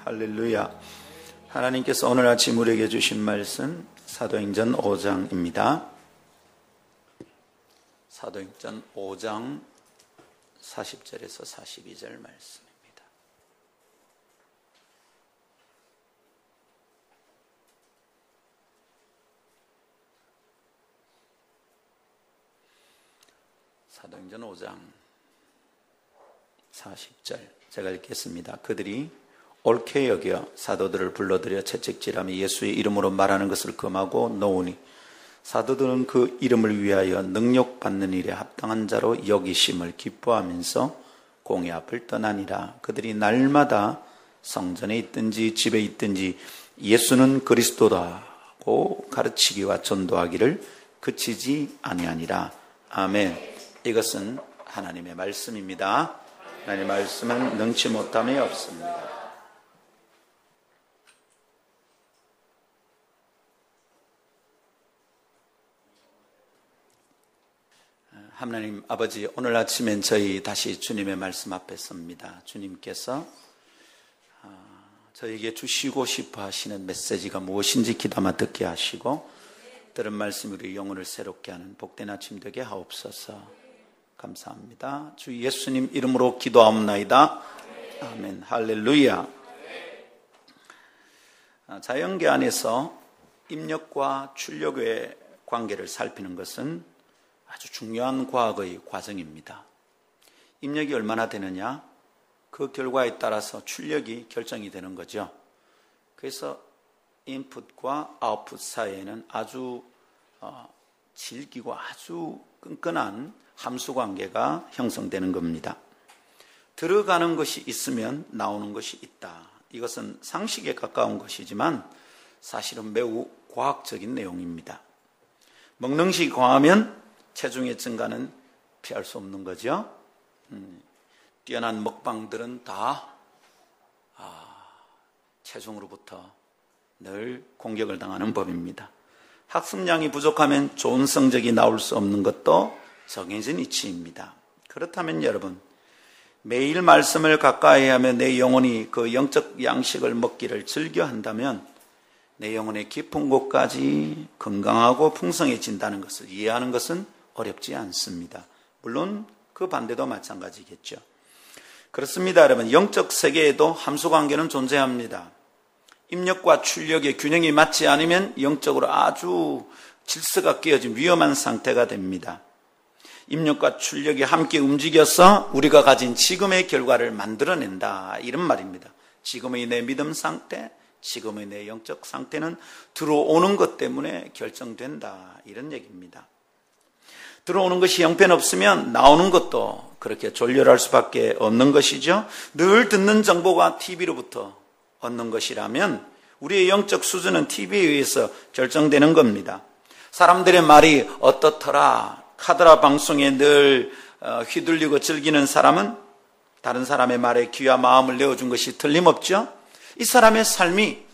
할렐루야. 하나님께서 오늘 아침 우리에게 주신 말씀 사도행전 5장입니다. 사도행전 5장 40절에서 42절 말씀입니다. 사도행전 5장 40절 제가 읽겠습니다. 그들이 옳게 여겨 사도들을 불러들여 채찍질하며 예수의 이름으로 말하는 것을 금하고 놓으니 사도들은 그 이름을 위하여 능력받는 일에 합당한 자로 여기심을 기뻐하면서 공회 앞을 떠나니라. 그들이 날마다 성전에 있든지 집에 있든지 예수는 그리스도다고 가르치기와 전도하기를 그치지 아니하니라. 아멘. 이것은 하나님의 말씀입니다. 하나님의 말씀은 능치 못함이 없습니다. 하나님 아버지, 오늘 아침엔 저희 다시 주님의 말씀 앞에 섭니다. 주님께서 저에게 주시고 싶어 하시는 메시지가 무엇인지 귀담아 듣게 하시고 들은 말씀이 우리 영혼을 새롭게 하는 복된 아침 되게 하옵소서. 감사합니다. 주 예수님 이름으로 기도하옵나이다. 아멘. 할렐루야. 자연계 안에서 입력과 출력의 관계를 살피는 것은 아주 중요한 과학의 과정입니다. 입력이 얼마나 되느냐, 그 결과에 따라서 출력이 결정이 되는 거죠. 그래서 인풋과 아웃풋 사이에는 아주 질기고 아주 끈끈한 함수관계가 형성되는 겁니다. 들어가는 것이 있으면 나오는 것이 있다. 이것은 상식에 가까운 것이지만 사실은 매우 과학적인 내용입니다. 먹능식이 과하면 체중의 증가는 피할 수 없는 거죠. 뛰어난 먹방들은 다 체중으로부터 늘 공격을 당하는 법입니다. 학습량이 부족하면 좋은 성적이 나올 수 없는 것도 정해진 이치입니다. 그렇다면 여러분, 매일 말씀을 가까이 하며 내 영혼이 그 영적 양식을 먹기를 즐겨 한다면 내 영혼의 깊은 곳까지 건강하고 풍성해진다는 것을 이해하는 것은 어렵지 않습니다. 물론 그 반대도 마찬가지겠죠. 그렇습니다, 여러분. 영적 세계에도 함수관계는 존재합니다. 입력과 출력의 균형이 맞지 않으면 영적으로 아주 질서가 깨어진 위험한 상태가 됩니다. 입력과 출력이 함께 움직여서 우리가 가진 지금의 결과를 만들어낸다, 이런 말입니다. 지금의 내 믿음 상태, 지금의 내 영적 상태는 들어오는 것 때문에 결정된다, 이런 얘기입니다. 들어오는 것이 형편없으면 나오는 것도 그렇게 졸렬할 수밖에 없는 것이죠. 늘 듣는 정보가 TV로부터 얻는 것이라면 우리의 영적 수준은 TV에 의해서 결정되는 겁니다. 사람들의 말이 어떻더라, 카더라 방송에 늘 휘둘리고 즐기는 사람은 다른 사람의 말에 귀와 마음을 내어준 것이 틀림없죠. 이 사람의 삶이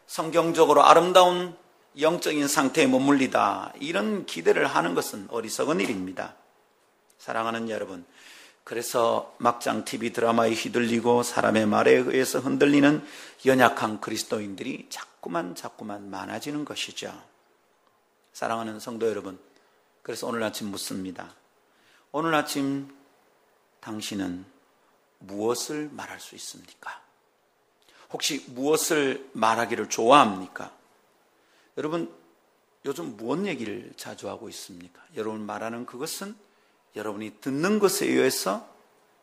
성경적으로 아름다운 영적인 상태에 머물리다, 이런 기대를 하는 것은 어리석은 일입니다. 사랑하는 여러분, 그래서 막장 TV 드라마에 휘둘리고 사람의 말에 의해서 흔들리는 연약한 그리스도인들이 자꾸만 많아지는 것이죠. 사랑하는 성도 여러분, 그래서 오늘 아침 묻습니다. 오늘 아침 당신은 무엇을 말할 수 있습니까? 혹시 무엇을 말하기를 좋아합니까? 여러분, 요즘 무엇 얘기를 자주 하고 있습니까? 여러분 말하는 그것은 여러분이 듣는 것에 의해서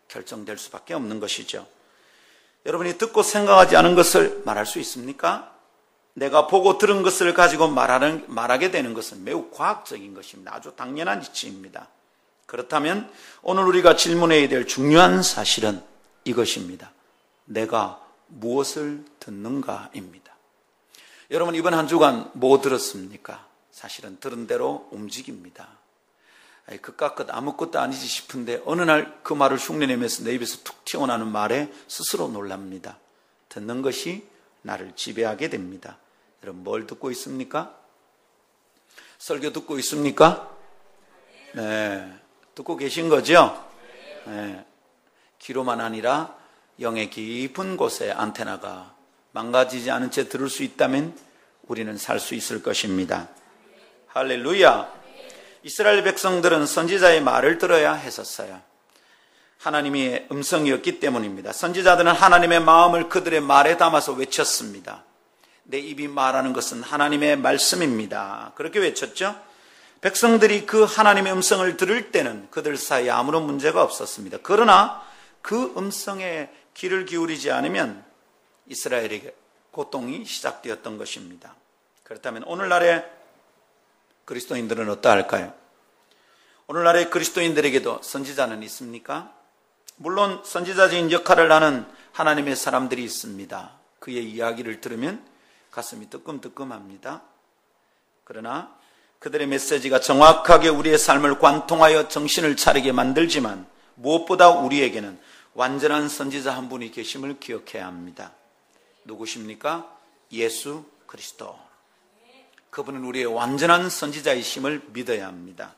결정될 수밖에 없는 것이죠. 여러분이 듣고 생각하지 않은 것을 말할 수 있습니까? 내가 보고 들은 것을 가지고 말하게 되는 것은 매우 과학적인 것입니다. 아주 당연한 이치입니다. 그렇다면 오늘 우리가 질문해야 될 중요한 사실은 이것입니다. 내가 무엇을 듣는가입니다. 여러분, 이번 한 주간 뭐 들었습니까? 사실은 들은 대로 움직입니다. 그깟 것 아무것도 아니지 싶은데 어느 날 그 말을 흉내내면서 내 입에서 툭 튀어나오는 말에 스스로 놀랍니다. 듣는 것이 나를 지배하게 됩니다. 여러분, 뭘 듣고 있습니까? 설교 듣고 있습니까? 네, 듣고 계신 거죠? 네. 귀로만 아니라 영의 깊은 곳에 안테나가 망가지지 않은 채 들을 수 있다면 우리는 살 수 있을 것입니다. 할렐루야. 이스라엘 백성들은 선지자의 말을 들어야 했었어요. 하나님의 음성이었기 때문입니다. 선지자들은 하나님의 마음을 그들의 말에 담아서 외쳤습니다. 내 입이 말하는 것은 하나님의 말씀입니다. 그렇게 외쳤죠. 백성들이 그 하나님의 음성을 들을 때는 그들 사이에 아무런 문제가 없었습니다. 그러나 그 음성에 귀를 기울이지 않으면 이스라엘에게 고통이 시작되었던 것입니다. 그렇다면 오늘날의 그리스도인들은 어떠할까요? 오늘날의 그리스도인들에게도 선지자는 있습니까? 물론 선지자적인 역할을 하는 하나님의 사람들이 있습니다. 그의 이야기를 들으면 가슴이 뜨끔뜨끔합니다. 그러나 그들의 메시지가 정확하게 우리의 삶을 관통하여 정신을 차리게 만들지만 무엇보다 우리에게는 완전한 선지자 한 분이 계심을 기억해야 합니다. 누구십니까? 예수 그리스도. 그분은 우리의 완전한 선지자이심을 믿어야 합니다.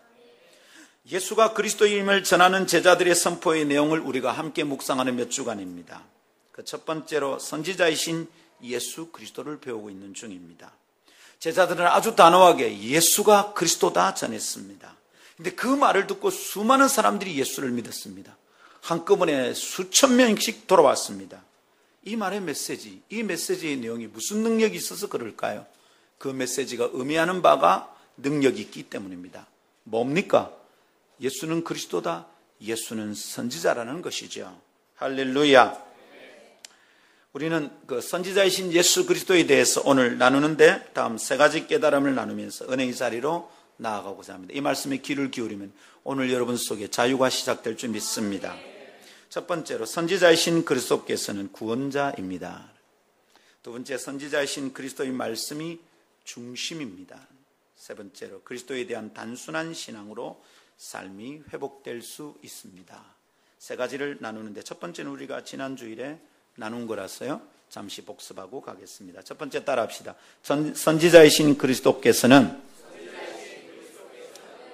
예수가 그리스도임을 전하는 제자들의 선포의 내용을 우리가 함께 묵상하는 몇 주간입니다. 그 첫 번째로 선지자이신 예수 그리스도를 배우고 있는 중입니다. 제자들은 아주 단호하게 예수가 그리스도다 전했습니다. 그런데 그 말을 듣고 수많은 사람들이 예수를 믿었습니다. 한꺼번에 수천 명씩 돌아왔습니다. 이 말의 메시지, 이 메시지의 내용이 무슨 능력이 있어서 그럴까요? 그 메시지가 의미하는 바가 능력이 있기 때문입니다. 뭡니까? 예수는 그리스도다. 예수는 선지자라는 것이죠. 할렐루야. 우리는 그 선지자이신 예수 그리스도에 대해서 오늘 나누는데 다음 세 가지 깨달음을 나누면서 은혜의 자리로 나아가고자 합니다. 이 말씀에 귀를 기울이면 오늘 여러분 속에 자유가 시작될 줄 믿습니다. 첫 번째로 선지자이신 그리스도께서는 구원자입니다. 두 번째, 선지자이신 그리스도의 말씀이 중심입니다. 세 번째로 그리스도에 대한 단순한 신앙으로 삶이 회복될 수 있습니다. 세 가지를 나누는데 첫 번째는 우리가 지난 주일에 나눈 거라서요. 잠시 복습하고 가겠습니다. 첫 번째 따라합시다. 선지자이신 그리스도께서는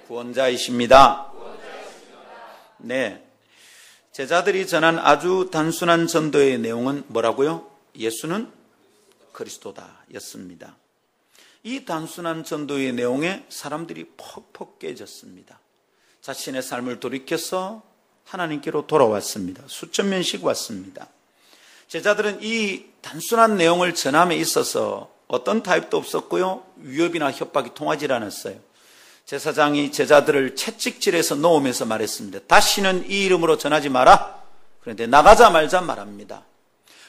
구원자이십니다. 네. 제자들이 전한 아주 단순한 전도의 내용은 뭐라고요? 예수는 그리스도다 였습니다. 이 단순한 전도의 내용에 사람들이 퍽퍽 깨졌습니다. 자신의 삶을 돌이켜서 하나님께로 돌아왔습니다. 수천 명씩 왔습니다. 제자들은 이 단순한 내용을 전함에 있어서 어떤 타협도 없었고요. 위협이나 협박이 통하지 않았어요. 제사장이 제자들을 채찍질해서 놓으면서 말했습니다. 다시는 이 이름으로 전하지 마라. 그런데 나가자마자 말합니다.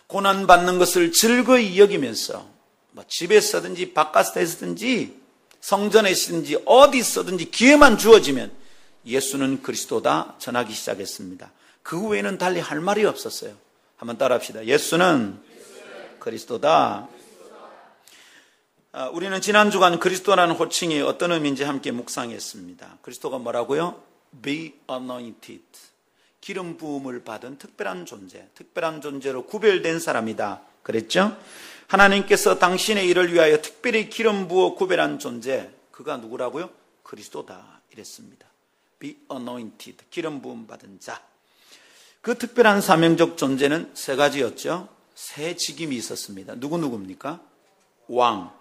고난받는 것을 즐거이 여기면서 집에서든지 바깥에서든지 성전에서든지 어디서든지 기회만 주어지면 예수는 그리스도다 전하기 시작했습니다. 그 외에는 달리 할 말이 없었어요. 한번 따라합시다. 예수는 그리스도다. 우리는 지난 주간 그리스도라는 호칭이 어떤 의미인지 함께 묵상했습니다. 그리스도가 뭐라고요? Be anointed. 기름 부음을 받은 특별한 존재, 특별한 존재로 구별된 사람이다. 그랬죠? 하나님께서 당신의 일을 위하여 특별히 기름 부어 구별한 존재, 그가 누구라고요? 그리스도다. 이랬습니다. Be anointed. 기름 부음 받은 자. 그 특별한 사명적 존재는 세 가지였죠. 세 직임이 있었습니다. 누구입니까? 왕,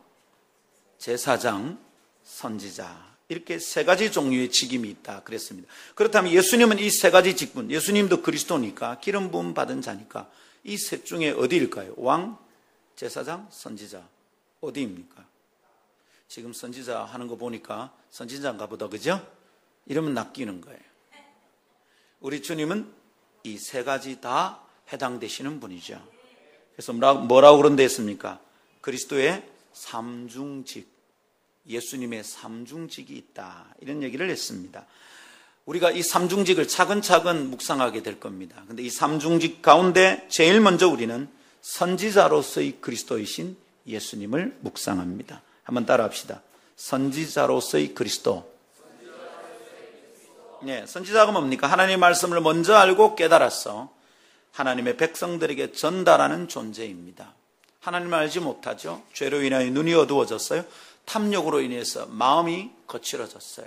제사장, 선지자. 이렇게 세 가지 종류의 직임이 있다 그랬습니다. 그렇다면 예수님은 이 세 가지 직분, 예수님도 그리스도니까 기름 부음 받은 자니까 이 셋 중에 어디일까요? 왕, 제사장, 선지자. 어디입니까? 지금 선지자 하는 거 보니까 선지자인가 보다, 그죠? 이러면 낚이는 거예요. 우리 주님은 이 세 가지 다 해당되시는 분이죠. 그래서 뭐라고 그런 데 했습니까? 그리스도의 삼중직, 예수님의 삼중직이 있다. 이런 얘기를 했습니다. 우리가 이 삼중직을 차근차근 묵상하게 될 겁니다. 그런데 이 삼중직 가운데 제일 먼저 우리는 선지자로서의 그리스도이신 예수님을 묵상합니다. 한번 따라합시다. 선지자로서의 그리스도. 네, 선지자가 뭡니까? 하나님의 말씀을 먼저 알고 깨달았어 하나님의 백성들에게 전달하는 존재입니다. 하나님을 알지 못하죠. 죄로 인하여 눈이 어두워졌어요. 탐욕으로 인해서 마음이 거칠어졌어요.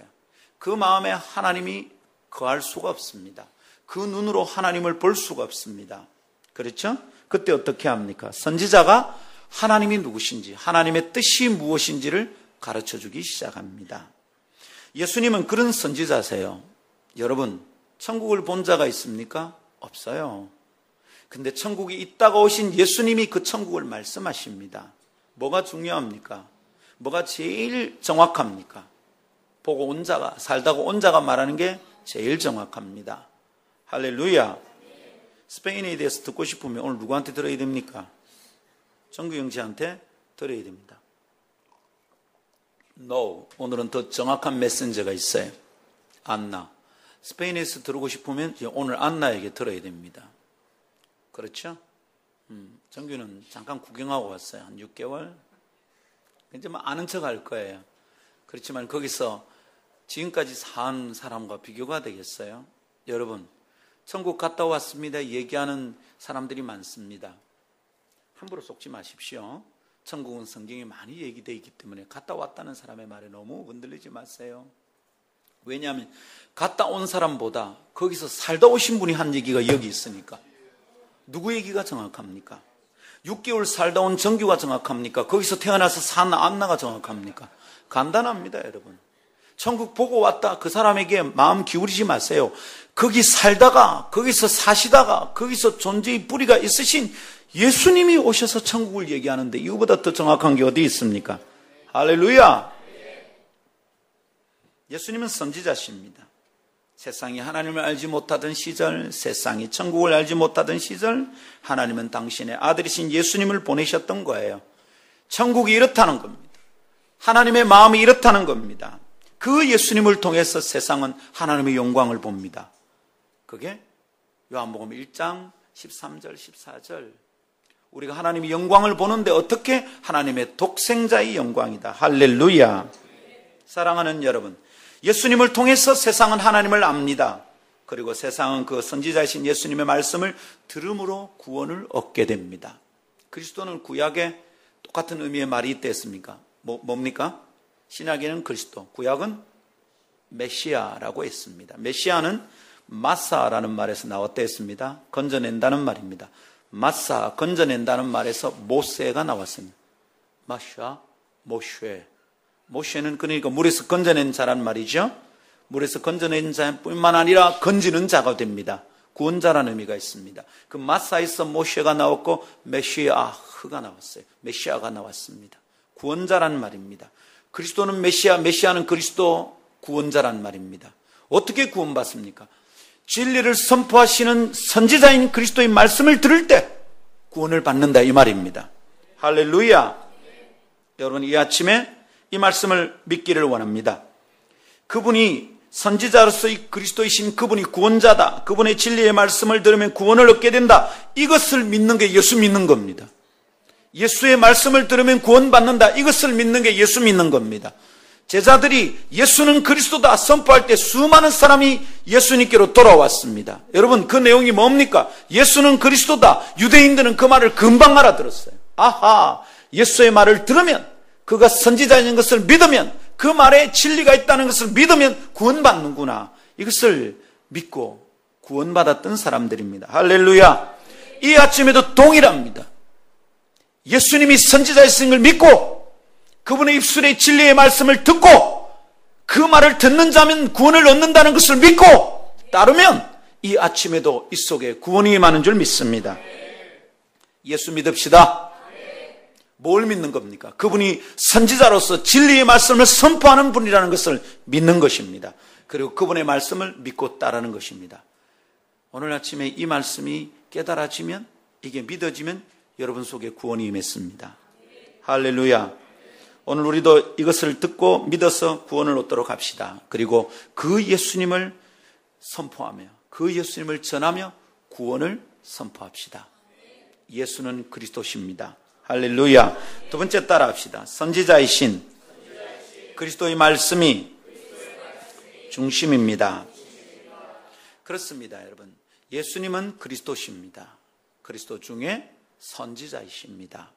그 마음에 하나님이 거할 수가 없습니다. 그 눈으로 하나님을 볼 수가 없습니다. 그렇죠? 그때 어떻게 합니까? 선지자가 하나님이 누구신지, 하나님의 뜻이 무엇인지를 가르쳐 주기 시작합니다. 예수님은 그런 선지자세요. 여러분, 천국을 본 자가 있습니까? 없어요. 근데 천국이 있다가 오신 예수님이 그 천국을 말씀하십니다. 뭐가 중요합니까? 뭐가 제일 정확합니까? 보고 온 자가, 살다가 온 자가 말하는 게 제일 정확합니다. 할렐루야. 스페인에 대해서 듣고 싶으면 오늘 누구한테 들어야 됩니까? 정규영 씨한테 들어야 됩니다. No. 오늘은 더 정확한 메신저가 있어요. 안나. 스페인에서 들어오고 싶으면 오늘 안나에게 들어야 됩니다. 그렇죠? 정규는 잠깐 구경하고 왔어요. 한 6개월. 이제 뭐 아는 척 할 거예요. 그렇지만 거기서 지금까지 산 사람과 비교가 되겠어요? 여러분, 천국 갔다 왔습니다 얘기하는 사람들이 많습니다. 함부로 속지 마십시오. 천국은 성경에 많이 얘기되어 있기 때문에 갔다 왔다는 사람의 말에 너무 흔들리지 마세요. 왜냐하면 갔다 온 사람보다 거기서 살다 오신 분이 한 얘기가 여기 있으니까. 누구 얘기가 정확합니까? 6개월 살다 온 정규가 정확합니까? 거기서 태어나서 산 안나가 정확합니까? 간단합니다, 여러분. 천국 보고 왔다 그 사람에게 마음 기울이지 마세요. 거기 살다가, 거기서 사시다가, 거기서 존재의 뿌리가 있으신 예수님이 오셔서 천국을 얘기하는데 이거보다 더 정확한 게 어디 있습니까? 할렐루야! 예수님은 선지자십니다. 세상이 하나님을 알지 못하던 시절, 세상이 천국을 알지 못하던 시절, 하나님은 당신의 아들이신 예수님을 보내셨던 거예요. 천국이 이렇다는 겁니다. 하나님의 마음이 이렇다는 겁니다. 그 예수님을 통해서 세상은 하나님의 영광을 봅니다. 그게 요한복음 1장 13절 14절. 우리가 하나님의 영광을 보는데 어떻게? 하나님의 독생자의 영광이다. 할렐루야. 사랑하는 여러분, 예수님을 통해서 세상은 하나님을 압니다. 그리고 세상은 그 선지자이신 예수님의 말씀을 들음으로 구원을 얻게 됩니다. 그리스도는 구약에 똑같은 의미의 말이 있댔습니까? 뭡니까? 신약에는 그리스도, 구약은 메시아라고 했습니다. 메시아는 마사라는 말에서 나왔다 했습니다. 건져낸다는 말입니다. 마사, 건져낸다는 말에서 모세가 나왔습니다. 마샤, 모쉐. 모쉐는 그러니까 물에서 건져낸 자란 말이죠. 물에서 건져낸 자뿐만 아니라 건지는 자가 됩니다. 구원자라는 의미가 있습니다. 그 마사에서 모쉐가 나왔고 메시아흐가 나왔어요. 메시아가 나왔습니다. 구원자란 말입니다. 그리스도는 메시아, 메시아는 그리스도, 구원자란 말입니다. 어떻게 구원받습니까? 진리를 선포하시는 선지자인 그리스도의 말씀을 들을 때 구원을 받는다 이 말입니다. 할렐루야. 여러분, 이 아침에 이 말씀을 믿기를 원합니다. 그분이 선지자로서의 그리스도이신 그분이 구원자다. 그분의 진리의 말씀을 들으면 구원을 얻게 된다. 이것을 믿는 게 예수 믿는 겁니다. 예수의 말씀을 들으면 구원받는다. 이것을 믿는 게 예수 믿는 겁니다. 제자들이 예수는 그리스도다 선포할 때 수많은 사람이 예수님께로 돌아왔습니다. 여러분, 그 내용이 뭡니까? 예수는 그리스도다. 유대인들은 그 말을 금방 알아들었어요. 아하, 예수의 말을 들으면, 그가 선지자인 것을 믿으면, 그 말에 진리가 있다는 것을 믿으면 구원받는구나. 이것을 믿고 구원받았던 사람들입니다. 할렐루야. 이 아침에도 동일합니다. 예수님이 선지자이신 걸 믿고 그분의 입술의 진리의 말씀을 듣고 그 말을 듣는 자면 구원을 얻는다는 것을 믿고 따르면 이 아침에도 이 속에 구원이 임하는 줄 믿습니다. 예수 믿읍시다. 뭘 믿는 겁니까? 그분이 선지자로서 진리의 말씀을 선포하는 분이라는 것을 믿는 것입니다. 그리고 그분의 말씀을 믿고 따르는 것입니다. 오늘 아침에 이 말씀이 깨달아지면, 이게 믿어지면 여러분 속에 구원이 임했습니다. 할렐루야. 오늘 우리도 이것을 듣고 믿어서 구원을 얻도록 합시다. 그리고 그 예수님을 선포하며 그 예수님을 전하며 구원을 선포합시다. 예수는 그리스도십니다. 할렐루야. 두 번째 따라합시다. 선지자이신 그리스도의 말씀이 중심입니다. 그렇습니다, 여러분. 예수님은 그리스도십니다. 그리스도 중에 선지자이십니다.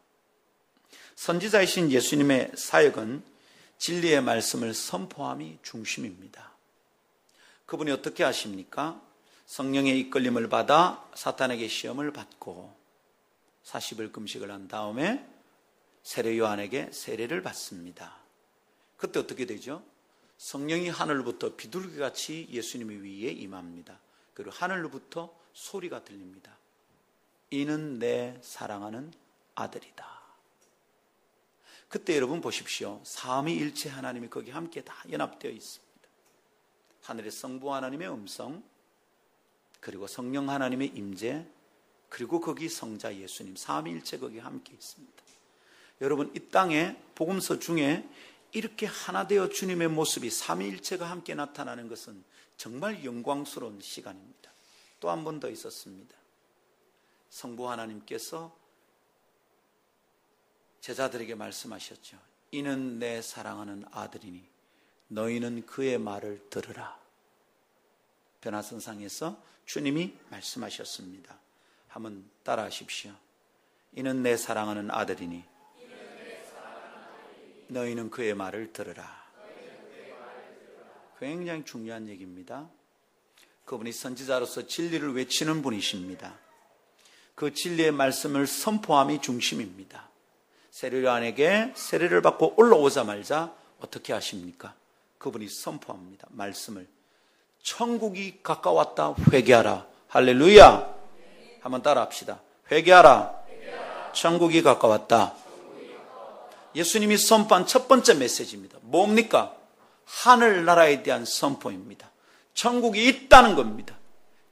선지자이신 예수님의 사역은 진리의 말씀을 선포함이 중심입니다. 그분이 어떻게 하십니까? 성령의 이끌림을 받아 사탄에게 시험을 받고 40일 금식을 한 다음에 세례 요한에게 세례를 받습니다. 그때 어떻게 되죠? 성령이 하늘로부터 비둘기같이 예수님의 위에 임합니다. 그리고 하늘로부터 소리가 들립니다. 이는 내 사랑하는 아들이다. 그때 여러분 보십시오. 삼위일체 하나님이 거기 함께 다 연합되어 있습니다. 하늘의 성부 하나님의 음성, 그리고 성령 하나님의 임재, 그리고 거기 성자 예수님, 삼위일체 거기 함께 있습니다. 여러분, 이 땅에 복음서 중에 이렇게 하나 되어 주님의 모습이 삼위일체가 함께 나타나는 것은 정말 영광스러운 시간입니다. 또 한 번 더 있었습니다. 성부 하나님께서 제자들에게 말씀하셨죠. 이는 내 사랑하는 아들이니 너희는 그의 말을 들으라. 변화선상에서 주님이 말씀하셨습니다. 한번 따라 하십시오. 이는 내 사랑하는 아들이니 너희는 그의 말을 들으라. 굉장히 중요한 얘기입니다. 그분이 선지자로서 진리를 외치는 분이십니다. 그 진리의 말씀을 선포함이 중심입니다. 세례 요한에게 세례를 받고 올라오자마자 어떻게 하십니까? 그분이 선포합니다. 말씀을. 천국이 가까웠다. 회개하라. 할렐루야. 한번 따라 합시다. 회개하라. 천국이 가까웠다. 예수님이 선포한 첫 번째 메시지입니다. 뭡니까? 하늘나라에 대한 선포입니다. 천국이 있다는 겁니다.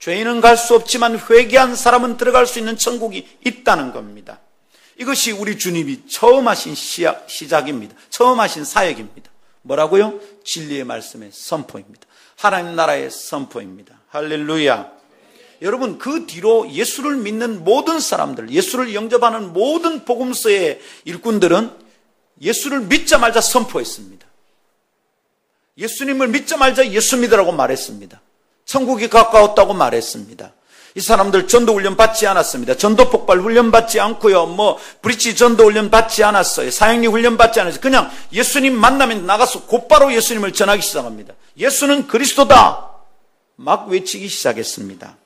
죄인은 갈 수 없지만 회개한 사람은 들어갈 수 있는 천국이 있다는 겁니다. 이것이 우리 주님이 처음 하신 시작입니다. 처음 하신 사역입니다. 뭐라고요? 진리의 말씀의 선포입니다. 하나님 나라의 선포입니다. 할렐루야. 여러분, 그 뒤로 예수를 믿는 모든 사람들, 예수를 영접하는 모든 복음서의 일꾼들은 예수를 믿자마자 선포했습니다. 예수님을 믿자마자 예수 믿으라고 말했습니다. 천국이 가까웠다고 말했습니다. 이 사람들 전도 훈련 받지 않았습니다. 전도 폭발 훈련 받지 않고요. 브릿지 전도 훈련 받지 않았어요. 사역리 훈련 받지 않았어요. 그냥 예수님 만나면 나가서 곧바로 예수님을 전하기 시작합니다. 예수는 그리스도다. 막 외치기 시작했습니다.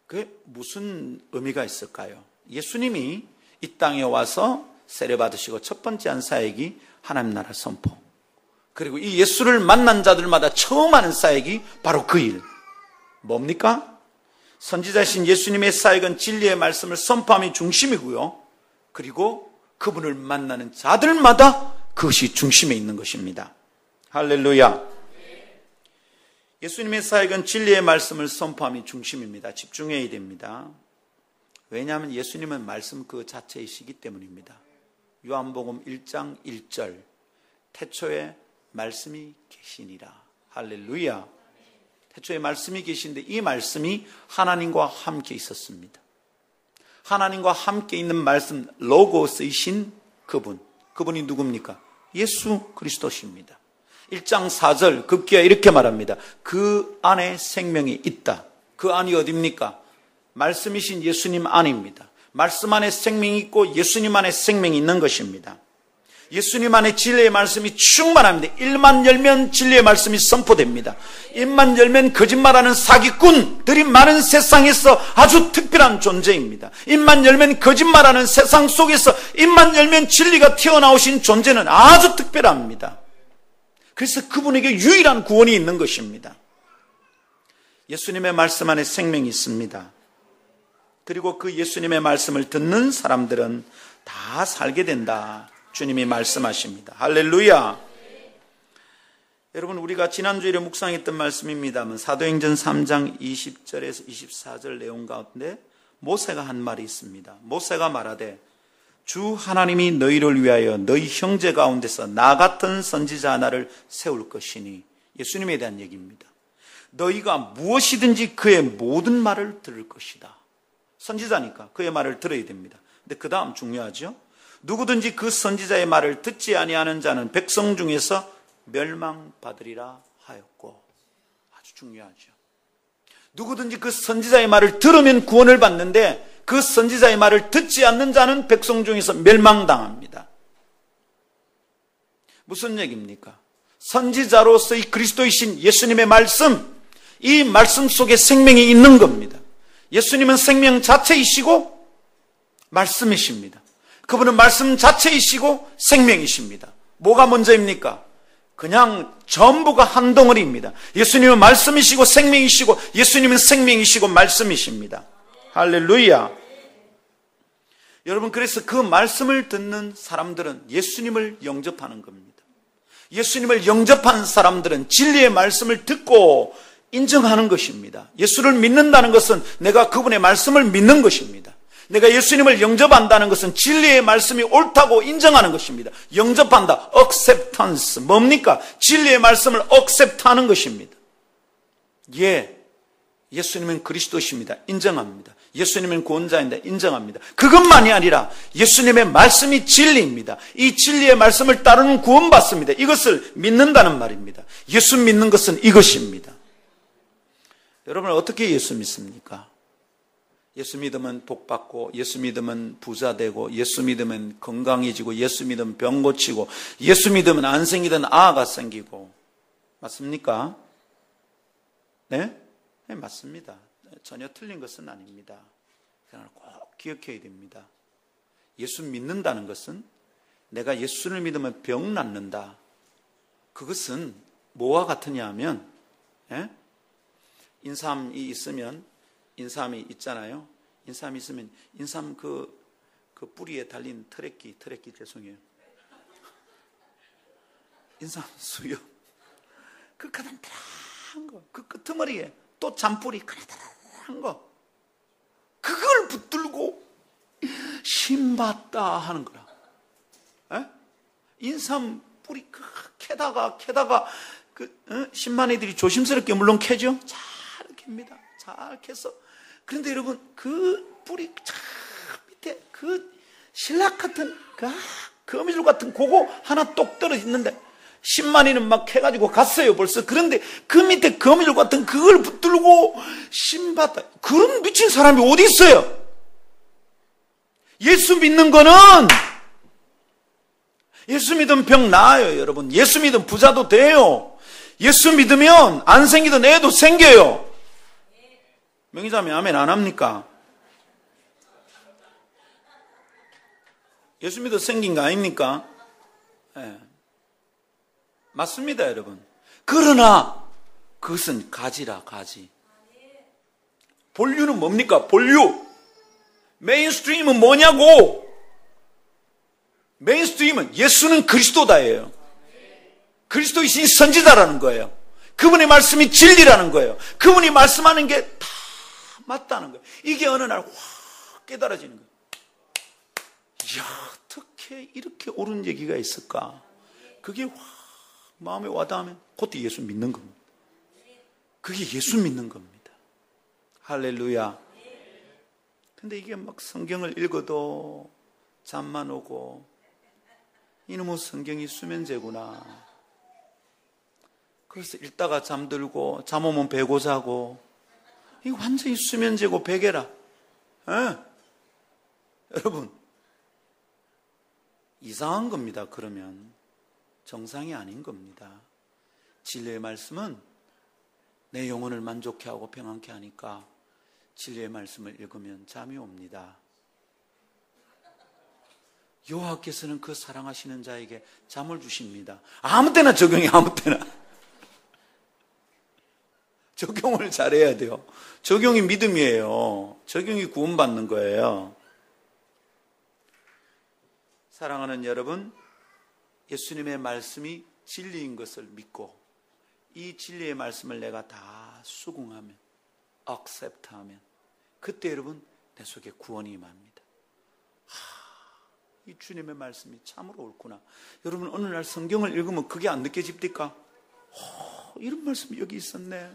그게 무슨 의미가 있을까요? 예수님이 이 땅에 와서 세례 받으시고 첫 번째 한 사역이 하나님 나라 선포. 그리고 이 예수를 만난 자들마다 처음 하는 사역이 바로 그 일. 뭡니까? 선지자신 예수님의 사역은 진리의 말씀을 선포함이 중심이고요. 그리고 그분을 만나는 자들마다 그것이 중심에 있는 것입니다. 할렐루야. 예수님의 사역은 진리의 말씀을 선포함이 중심입니다. 집중해야 됩니다. 왜냐하면 예수님은 말씀 그 자체이시기 때문입니다. 요한복음 1장 1절 태초에 말씀이 계시니라. 할렐루야. 태초에 말씀이 계신데 이 말씀이 하나님과 함께 있었습니다. 하나님과 함께 있는 말씀 로고스이신 그분이 누굽니까? 예수 그리스도십니다. 1장 4절 급기야 이렇게 말합니다. 그 안에 생명이 있다. 그 안이 어디입니까? 말씀이신 예수님 안입니다. 말씀 안에 생명이 있고 예수님 안에 생명이 있는 것입니다. 예수님 안에 진리의 말씀이 충만합니다. 입만 열면 진리의 말씀이 선포됩니다. 입만 열면 거짓말하는 사기꾼들이 많은 세상에서 아주 특별한 존재입니다. 입만 열면 거짓말하는 세상 속에서 입만 열면 진리가 튀어나오신 존재는 아주 특별합니다. 그래서 그분에게 유일한 구원이 있는 것입니다. 예수님의 말씀 안에 생명이 있습니다. 그리고 그 예수님의 말씀을 듣는 사람들은 다 살게 된다. 주님이 말씀하십니다. 할렐루야. 여러분, 우리가 지난주에 묵상했던 말씀입니다만 사도행전 3장 20절에서 24절 내용 가운데 모세가 한 말이 있습니다. 모세가 말하되 주 하나님이 너희를 위하여 너희 형제 가운데서 나 같은 선지자 하나를 세울 것이니, 예수님에 대한 얘기입니다. 너희가 무엇이든지 그의 모든 말을 들을 것이다. 선지자니까 그의 말을 들어야 됩니다. 근데 그 다음 중요하죠. 누구든지 그 선지자의 말을 듣지 아니하는 자는 백성 중에서 멸망받으리라 하였고, 아주 중요하죠. 누구든지 그 선지자의 말을 들으면 구원을 받는데 그 선지자의 말을 듣지 않는 자는 백성 중에서 멸망당합니다. 무슨 얘기입니까? 선지자로서의 그리스도이신 예수님의 말씀, 이 말씀 속에 생명이 있는 겁니다. 예수님은 생명 자체이시고 말씀이십니다. 그분은 말씀 자체이시고 생명이십니다. 뭐가 먼저입니까? 그냥 전부가 한 덩어리입니다. 예수님은 말씀이시고 생명이시고 예수님은 생명이시고 말씀이십니다. 할렐루야. 여러분, 그래서 그 말씀을 듣는 사람들은 예수님을 영접하는 겁니다. 예수님을 영접한 사람들은 진리의 말씀을 듣고 인정하는 것입니다. 예수를 믿는다는 것은 내가 그분의 말씀을 믿는 것입니다. 내가 예수님을 영접한다는 것은 진리의 말씀이 옳다고 인정하는 것입니다. 영접한다. acceptance. 뭡니까? 진리의 말씀을 accept하는 것입니다. 예, 예수님은 그리스도십니다. 인정합니다. 예수님은 구원자인데 인정합니다. 그것만이 아니라 예수님의 말씀이 진리입니다. 이 진리의 말씀을 따르는 구원받습니다. 이것을 믿는다는 말입니다. 예수 믿는 것은 이것입니다. 여러분, 어떻게 예수 믿습니까? 예수 믿으면 복 받고, 예수 믿으면 부자 되고, 예수 믿으면 건강해지고, 예수 믿으면 병 고치고, 예수 믿으면 안 생기던 아가 생기고. 맞습니까? 네? 네, 맞습니다. 전혀 틀린 것은 아닙니다. 그러나 꼭 기억해야 됩니다. 예수 믿는다는 것은 내가 예수를 믿으면 병 낫는다. 그것은 뭐와 같으냐 하면, 예? 인삼이 있으면, 인삼이 있잖아요. 인삼이 있으면 인삼 그 뿌리에 달린 트레끼 죄송해요. 인삼 수염, 그 가단한 거, 그 끄트머리에 또 잔뿌리 가단한 거, 그걸 붙들고 신봤다 하는 거라. 에? 인삼 뿌리 캐다가 신만이들이 조심스럽게 물론 캐죠. 잘 캡니다. 잘 캐서. 그런데 여러분, 그 뿌리 참 밑에 그 신락 같은 거미줄 같은 그거 하나 똑 떨어져 있는데 신만이는 막 캐가지고 갔어요 벌써. 그런데 그 밑에 거미줄 같은 그걸 붙들고 신봤다. 그런 미친 사람이 어디 있어요? 예수 믿는 거는, 예수 믿으면 병 나아요 여러분. 예수 믿으면 부자도 돼요. 예수 믿으면 안 생기던 애도 생겨요. 명의자매 아멘 안 합니까? 예수 믿어 생긴 거 아닙니까? 네. 맞습니다 여러분. 그러나 그것은 가지라, 가지. 본류는 뭡니까? 본류. 메인스트림은 뭐냐고. 메인스트림은 예수는 그리스도다예요. 그리스도이신 선지자라는 거예요. 그분의 말씀이 진리라는 거예요. 그분이 말씀하는 게 다 맞다는 거예요. 이게 어느 날 확 깨달아지는 거예요. 이야, 어떻게 이렇게 옳은 얘기가 있을까? 그게 확 마음에 와닿으면 그것도 예수 믿는 겁니다. 그게 예수 믿는 겁니다. 할렐루야. 근데 이게 막 성경을 읽어도 잠만 오고, 이놈의 성경이 수면제구나. 그래서 읽다가 잠들고, 잠 오면 베고 자고, 이거 완전히 수면제고 베개라. 여러분, 이상한 겁니다. 그러면 정상이 아닌 겁니다. 진리의 말씀은 내 영혼을 만족해 하고 평안케 하니까 진리의 말씀을 읽으면 잠이 옵니다. 여호와께서는 그 사랑하시는 자에게 잠을 주십니다. 아무 때나 적용해, 아무 때나. 적용을 잘해야 돼요. 적용이 믿음이에요. 적용이 구원받는 거예요. 사랑하는 여러분, 예수님의 말씀이 진리인 것을 믿고 이 진리의 말씀을 내가 다 수긍하면, accept하면, 그때 여러분 내 속에 구원이 임합니다. 이 주님의 말씀이 참으로 옳구나. 여러분, 어느 날 성경을 읽으면 그게 안 느껴집니까? 이런 말씀이 여기 있었네.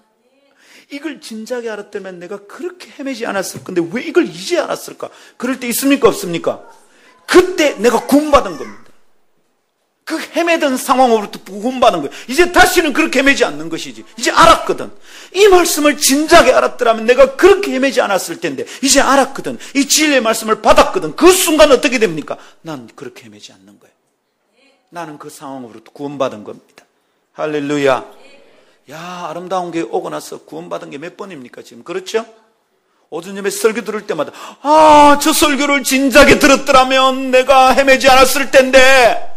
이걸 진작에 알았다면 내가 그렇게 헤매지 않았을 건데 왜 이걸 이제 알았을까? 그럴 때 있습니까? 없습니까? 그때 내가 구원받은 겁니다. 그 헤매던 상황으로부터 구원받은 거예요. 이제 다시는 그렇게 헤매지 않는 것이지. 이제 알았거든. 이 말씀을 진작에 알았더라면 내가 그렇게 헤매지 않았을 텐데 이제 알았거든. 이 진리의 말씀을 받았거든. 그 순간 어떻게 됩니까? 난 그렇게 헤매지 않는 거예요. 나는 그 상황으로부터 구원받은 겁니다. 할렐루야. 야, 아름다운 게 오고 나서 구원받은 게 몇 번입니까 지금? 그렇죠? 오전 예배 설교 들을 때마다 저 설교를 진작에 들었더라면 내가 헤매지 않았을 텐데,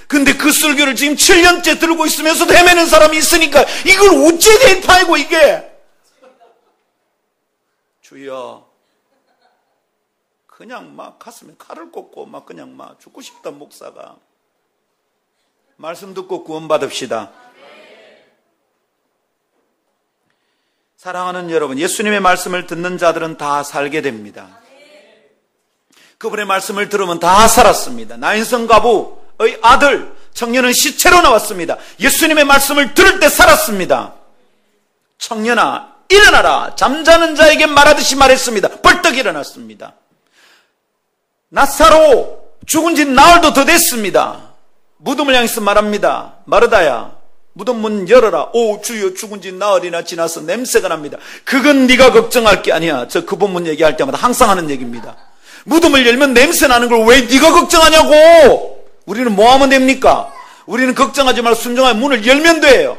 근데 그 설교를 지금 7년째 들고 있으면서도 헤매는 사람이 있으니까 이걸 어째 대파이고 이게. 주여, 그냥 막 가슴에 칼을 꽂고 막 그냥 막 죽고 싶다. 목사가 말씀 듣고 구원받읍시다. 사랑하는 여러분, 예수님의 말씀을 듣는 자들은 다 살게 됩니다. 그분의 말씀을 들으면 다 살았습니다. 나인성 가부의 아들 청년은 시체로 나왔습니다. 예수님의 말씀을 들을 때 살았습니다. 청년아 일어나라, 잠자는 자에게 말하듯이 말했습니다. 벌떡 일어났습니다. 나사로 죽은 지 나흘도 더 됐습니다. 무덤을 향해서 말합니다. 마르다야, 무덤 문 열어라. 오 주여, 죽은 지 나흘이나 지나서 냄새가 납니다. 그건 네가 걱정할 게 아니야. 저 그 본문 얘기할 때마다 항상 하는 얘기입니다. 무덤을 열면 냄새 나는 걸 왜 네가 걱정하냐고. 우리는 뭐 하면 됩니까? 우리는 걱정하지 말고 순종하여 문을 열면 돼요.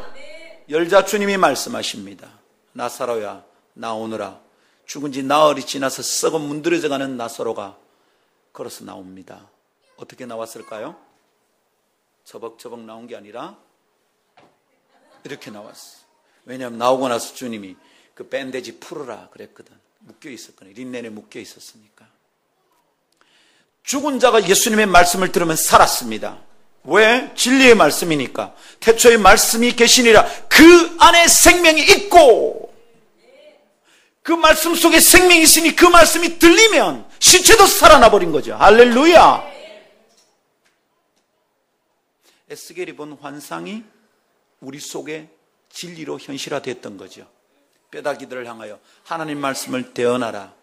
열자 주님이 말씀하십니다. 나사로야 나오너라. 죽은 지 나흘이 지나서 썩어 문드러져가는 나사로가 걸어서 나옵니다. 어떻게 나왔을까요? 처벅처벅 나온 게 아니라 이렇게 나왔어. 왜냐하면 나오고 나서 주님이 그 밴데지 풀어라 그랬거든. 묶여 있었거든요. 린넨에 묶여 있었으니까. 죽은 자가 예수님의 말씀을 들으면 살았습니다. 왜? 진리의 말씀이니까. 태초에 말씀이 계시니라. 그 안에 생명이 있고, 그 말씀 속에 생명이 있으니 그 말씀이 들리면 시체도 살아나 버린 거죠. 할렐루야. 에스겔이 본 환상이 우리 속에 진리로 현실화됐던 거죠. 뼈다귀들을 향하여 하나님 말씀을 대언하라.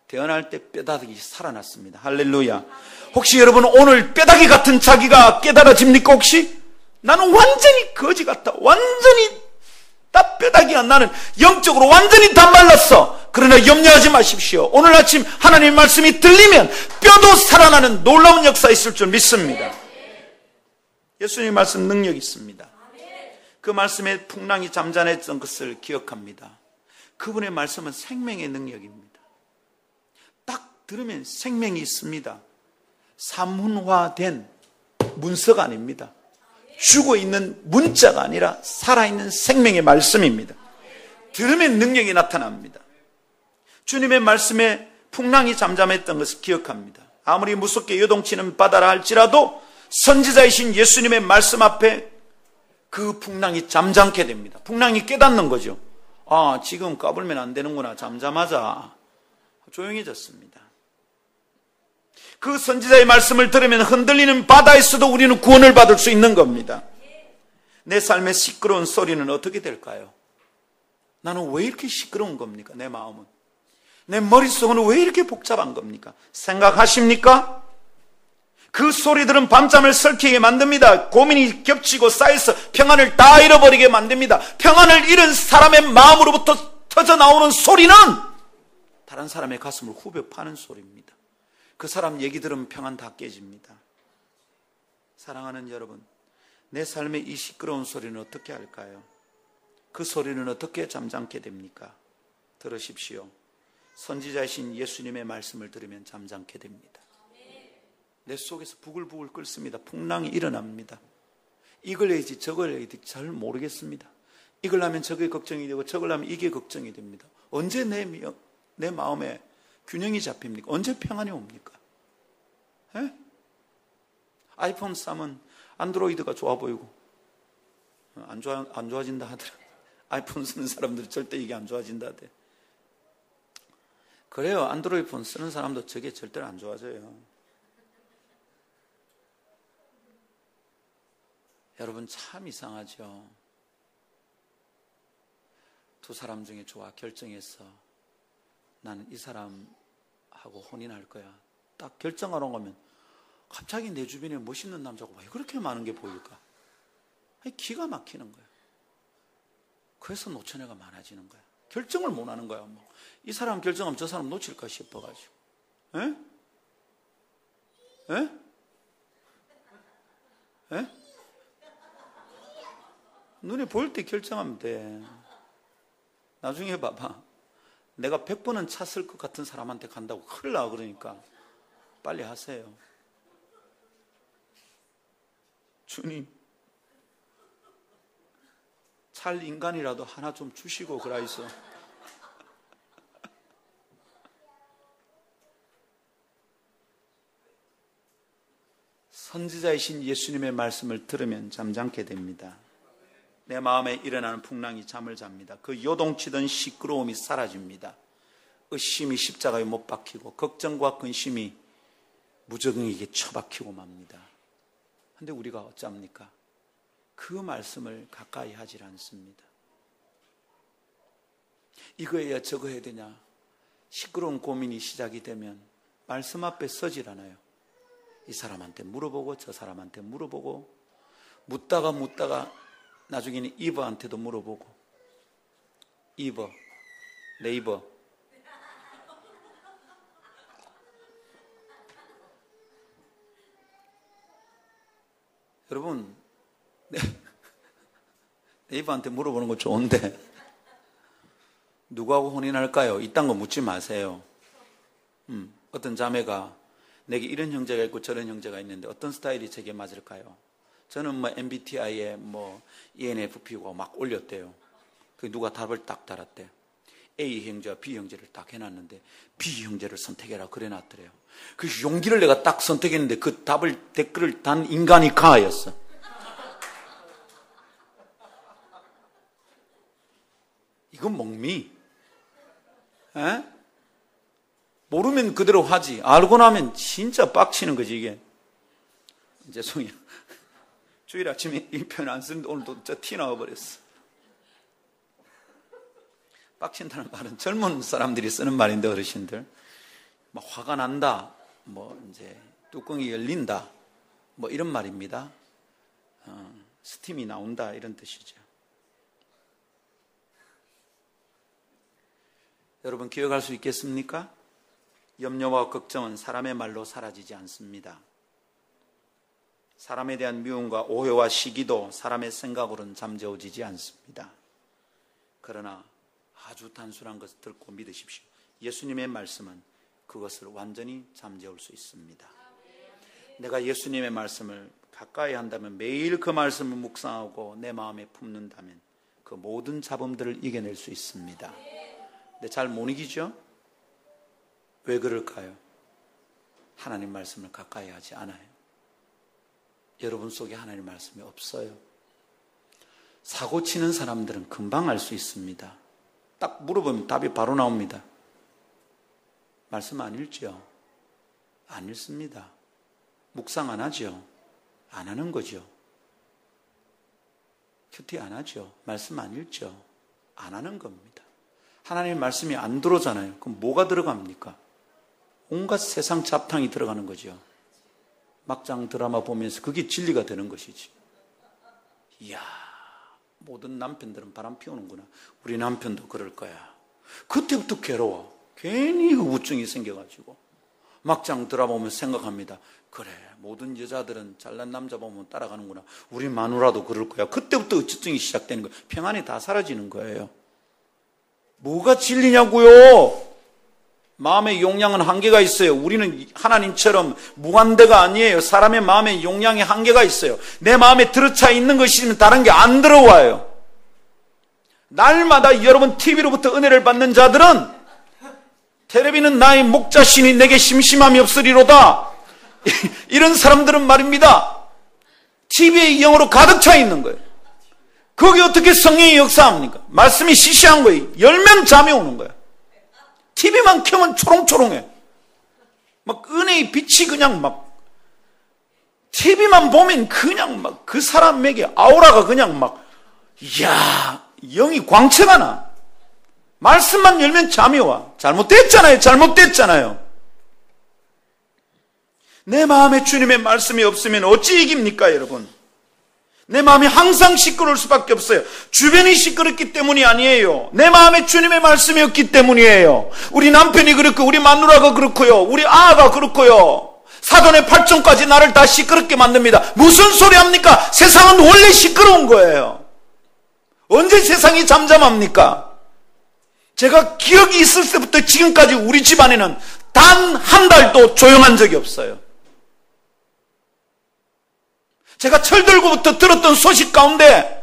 대언할 때 뼈다귀 살아났습니다. 할렐루야. 혹시 여러분 오늘 뼈다귀 같은 자기가 깨달아집니까? 혹시? 나는 완전히 거지 같다. 완전히 다 뼈다귀야. 나는 영적으로 완전히 다 말랐어. 그러나 염려하지 마십시오. 오늘 아침 하나님의 말씀이 들리면 뼈도 살아나는 놀라운 역사 있을 줄 믿습니다. 예수님의 말씀 능력이 있습니다. 그 말씀에 풍랑이 잠잠했던 것을 기억합니다. 그분의 말씀은 생명의 능력입니다. 딱 들으면 생명이 있습니다. 산문화된 문서가 아닙니다. 죽어있는 문자가 아니라 살아있는 생명의 말씀입니다. 들으면 능력이 나타납니다. 주님의 말씀에 풍랑이 잠잠했던 것을 기억합니다. 아무리 무섭게 요동치는 바다라 할지라도 선지자이신 예수님의 말씀 앞에 그 풍랑이 잠잠게 됩니다. 풍랑이 깨닫는 거죠. 아, 지금 까불면 안 되는구나. 잠잠하자. 조용해졌습니다. 그 선지자의 말씀을 들으면 흔들리는 바다에서도 우리는 구원을 받을 수 있는 겁니다. 내 삶의 시끄러운 소리는 어떻게 될까요? 나는 왜 이렇게 시끄러운 겁니까? 내 마음은. 내 머릿속은 왜 이렇게 복잡한 겁니까? 생각하십니까? 그 소리들은 밤잠을 설키게 만듭니다. 고민이 겹치고 쌓여서 평안을 다 잃어버리게 만듭니다. 평안을 잃은 사람의 마음으로부터 터져 나오는 소리는 다른 사람의 가슴을 후벼 파는 소리입니다. 그 사람 얘기 들으면 평안 다 깨집니다. 사랑하는 여러분, 내 삶의 이 시끄러운 소리는 어떻게 할까요? 그 소리는 어떻게 잠잠게 됩니까? 들으십시오. 선지자이신 예수님의 말씀을 들으면 잠잠게 됩니다. 내 속에서 부글부글 끓습니다. 풍랑이 일어납니다. 이걸 해야지 저걸 해야지 잘 모르겠습니다. 이걸 하면 저게 걱정이 되고 저걸 하면 이게 걱정이 됩니다. 언제 내 마음에 균형이 잡힙니까? 언제 평안이 옵니까? 에? 아이폰 싸면 안드로이드가 좋아 보이고 안 좋아진다 하더라. 아이폰 쓰는 사람들이 절대 이게 안 좋아진다 하대. 그래요. 안드로이드 폰 쓰는 사람도 저게 절대로 안 좋아져요. 여러분 참 이상하죠. 두 사람 중에 좋아 결정해서 나는 이 사람하고 혼인할 거야. 딱 결정하러 가면 갑자기 내 주변에 멋있는 남자가 왜 그렇게 많은 게 보일까? 기가 막히는 거야. 그래서 노처녀가 많아지는 거야. 결정을 못 하는 거야. 뭐. 이 사람 결정하면 저 사람 놓칠까 싶어가지고. 에? 에? 에? 눈에 보일 때 결정하면 돼. 나중에 봐봐. 내가 100번은 찼을 것 같은 사람한테 간다고 큰일 나. 그러니까 빨리 하세요. 주님, 찰 인간이라도 하나 좀 주시고 그라이서. 선지자이신 예수님의 말씀을 들으면 잠잠게 됩니다. 내 마음에 일어나는 풍랑이 잠을 잡니다. 그 요동치던 시끄러움이 사라집니다. 의심이 십자가에 못 박히고 걱정과 근심이 무적응에게 처박히고 맙니다. 그런데 우리가 어쩝니까? 그 말씀을 가까이 하질 않습니다. 이거 해야 저거 해야 되냐, 시끄러운 고민이 시작이 되면 말씀 앞에 서질 않아요. 이 사람한테 물어보고 저 사람한테 물어보고 묻다가 나중에는 이버한테도 물어보고. 이버, 네이버. 여러분, 네이버한테 물어보는 거 좋은데 누구하고 혼인할까요? 이딴 거 묻지 마세요. 어떤 자매가 내게 이런 형제가 있고 저런 형제가 있는데 어떤 스타일이 제게 맞을까요? 저는 MBTI에 ENFP고 막 올렸대요. 그 누가 답을 딱 달았대. A 형제와 B 형제를 딱 해놨는데 B 형제를 선택해라 그래 놨더래요. 그 용기를 내가 딱 선택했는데 그 댓글을 단 인간이 가였어. 이건 몽미. 에? 모르면 그대로 하지. 알고 나면 진짜 빡치는 거지 이게. 죄송해요. 주일 아침에 이 표현 안 쓰는데 오늘도 티 나와버렸어. 빡친다는 말은 젊은 사람들이 쓰는 말인데, 어르신들. 막 화가 난다, 이제 뚜껑이 열린다, 이런 말입니다. 스팀이 나온다, 이런 뜻이죠. 여러분 기억할 수 있겠습니까? 염려와 걱정은 사람의 말로 사라지지 않습니다. 사람에 대한 미움과 오해와 시기도 사람의 생각으로는 잠재워지지 않습니다. 그러나 아주 단순한 것을 듣고 믿으십시오. 예수님의 말씀은 그것을 완전히 잠재울 수 있습니다. 내가 예수님의 말씀을 가까이 한다면, 매일 그 말씀을 묵상하고 내 마음에 품는다면 그 모든 잡음들을 이겨낼 수 있습니다. 근데 잘 못 이기죠? 왜 그럴까요? 하나님 말씀을 가까이 하지 않아요. 여러분 속에 하나님 말씀이 없어요. 사고 치는 사람들은 금방 알 수 있습니다. 딱 물어보면 답이 바로 나옵니다. 말씀 안 읽죠? 안 읽습니다. 묵상 안 하죠? 안 하는 거죠. 큐티 안 하죠? 말씀 안 읽죠? 안 하는 겁니다. 하나님의 말씀이 안 들어오잖아요. 그럼 뭐가 들어갑니까? 온갖 세상 잡탕이 들어가는 거죠. 막장 드라마 보면서 그게 진리가 되는 것이지. 이야, 모든 남편들은 바람 피우는구나. 우리 남편도 그럴 거야. 그때부터 괴로워. 괜히 우울증이 생겨가지고 막장 드라마 보면서 생각합니다. 그래, 모든 여자들은 잘난 남자 보면 따라가는구나. 우리 마누라도 그럴 거야. 그때부터 우울증이 시작되는 거예요. 평안이 다 사라지는 거예요. 뭐가 진리냐고요? 마음의 용량은 한계가 있어요. 우리는 하나님처럼 무한대가 아니에요. 사람의 마음의 용량에 한계가 있어요. 내 마음에 들어차 있는 것이면 다른 게 안 들어와요. 날마다 여러분 TV로부터 은혜를 받는 자들은 텔레비는 나의 목자신이 내게 심심함이 없으리로다. 이런 사람들은 말입니다. TV의 영으로 가득 차 있는 거예요. 거기 어떻게 성령이 역사합니까? 말씀이 시시한 거예요. 열면 잠이 오는 거예요. TV만 켜면 초롱초롱해. 막 은혜의 빛이 그냥 막, TV만 보면 그냥 막 그 사람에게 아우라가 그냥 막, 이야, 영이 광채가 나. 말씀만 열면 잠이 와. 잘못됐잖아요. 내 마음에 주님의 말씀이 없으면 어찌 이깁니까, 여러분? 내 마음이 항상 시끄러울 수밖에 없어요. 주변이 시끄럽기 때문이 아니에요. 내 마음에 주님의 말씀이 없기 때문이에요. 우리 남편이 그렇고, 우리 마누라가 그렇고요, 우리 아가 그렇고요, 사돈의 팔촌까지 나를 다 시끄럽게 만듭니다. 무슨 소리 합니까? 세상은 원래 시끄러운 거예요. 언제 세상이 잠잠합니까? 제가 기억이 있을 때부터 지금까지 우리 집안에는 단 한 달도 조용한 적이 없어요. 제가 철들고부터 들었던 소식 가운데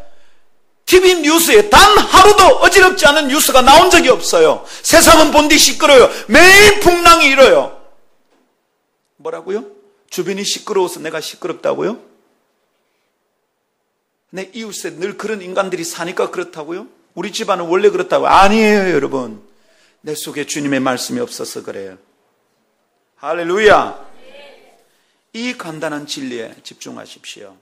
TV 뉴스에 단 하루도 어지럽지 않은 뉴스가 나온 적이 없어요. 세상은 본디 시끄러워요. 매일 풍랑이 일어요. 뭐라고요? 주변이 시끄러워서 내가 시끄럽다고요? 내 이웃에 늘 그런 인간들이 사니까 그렇다고요? 우리 집안은 원래 그렇다고요? 아니에요, 여러분. 내 속에 주님의 말씀이 없어서 그래요. 할렐루야. 이 간단한 진리에 집중하십시오.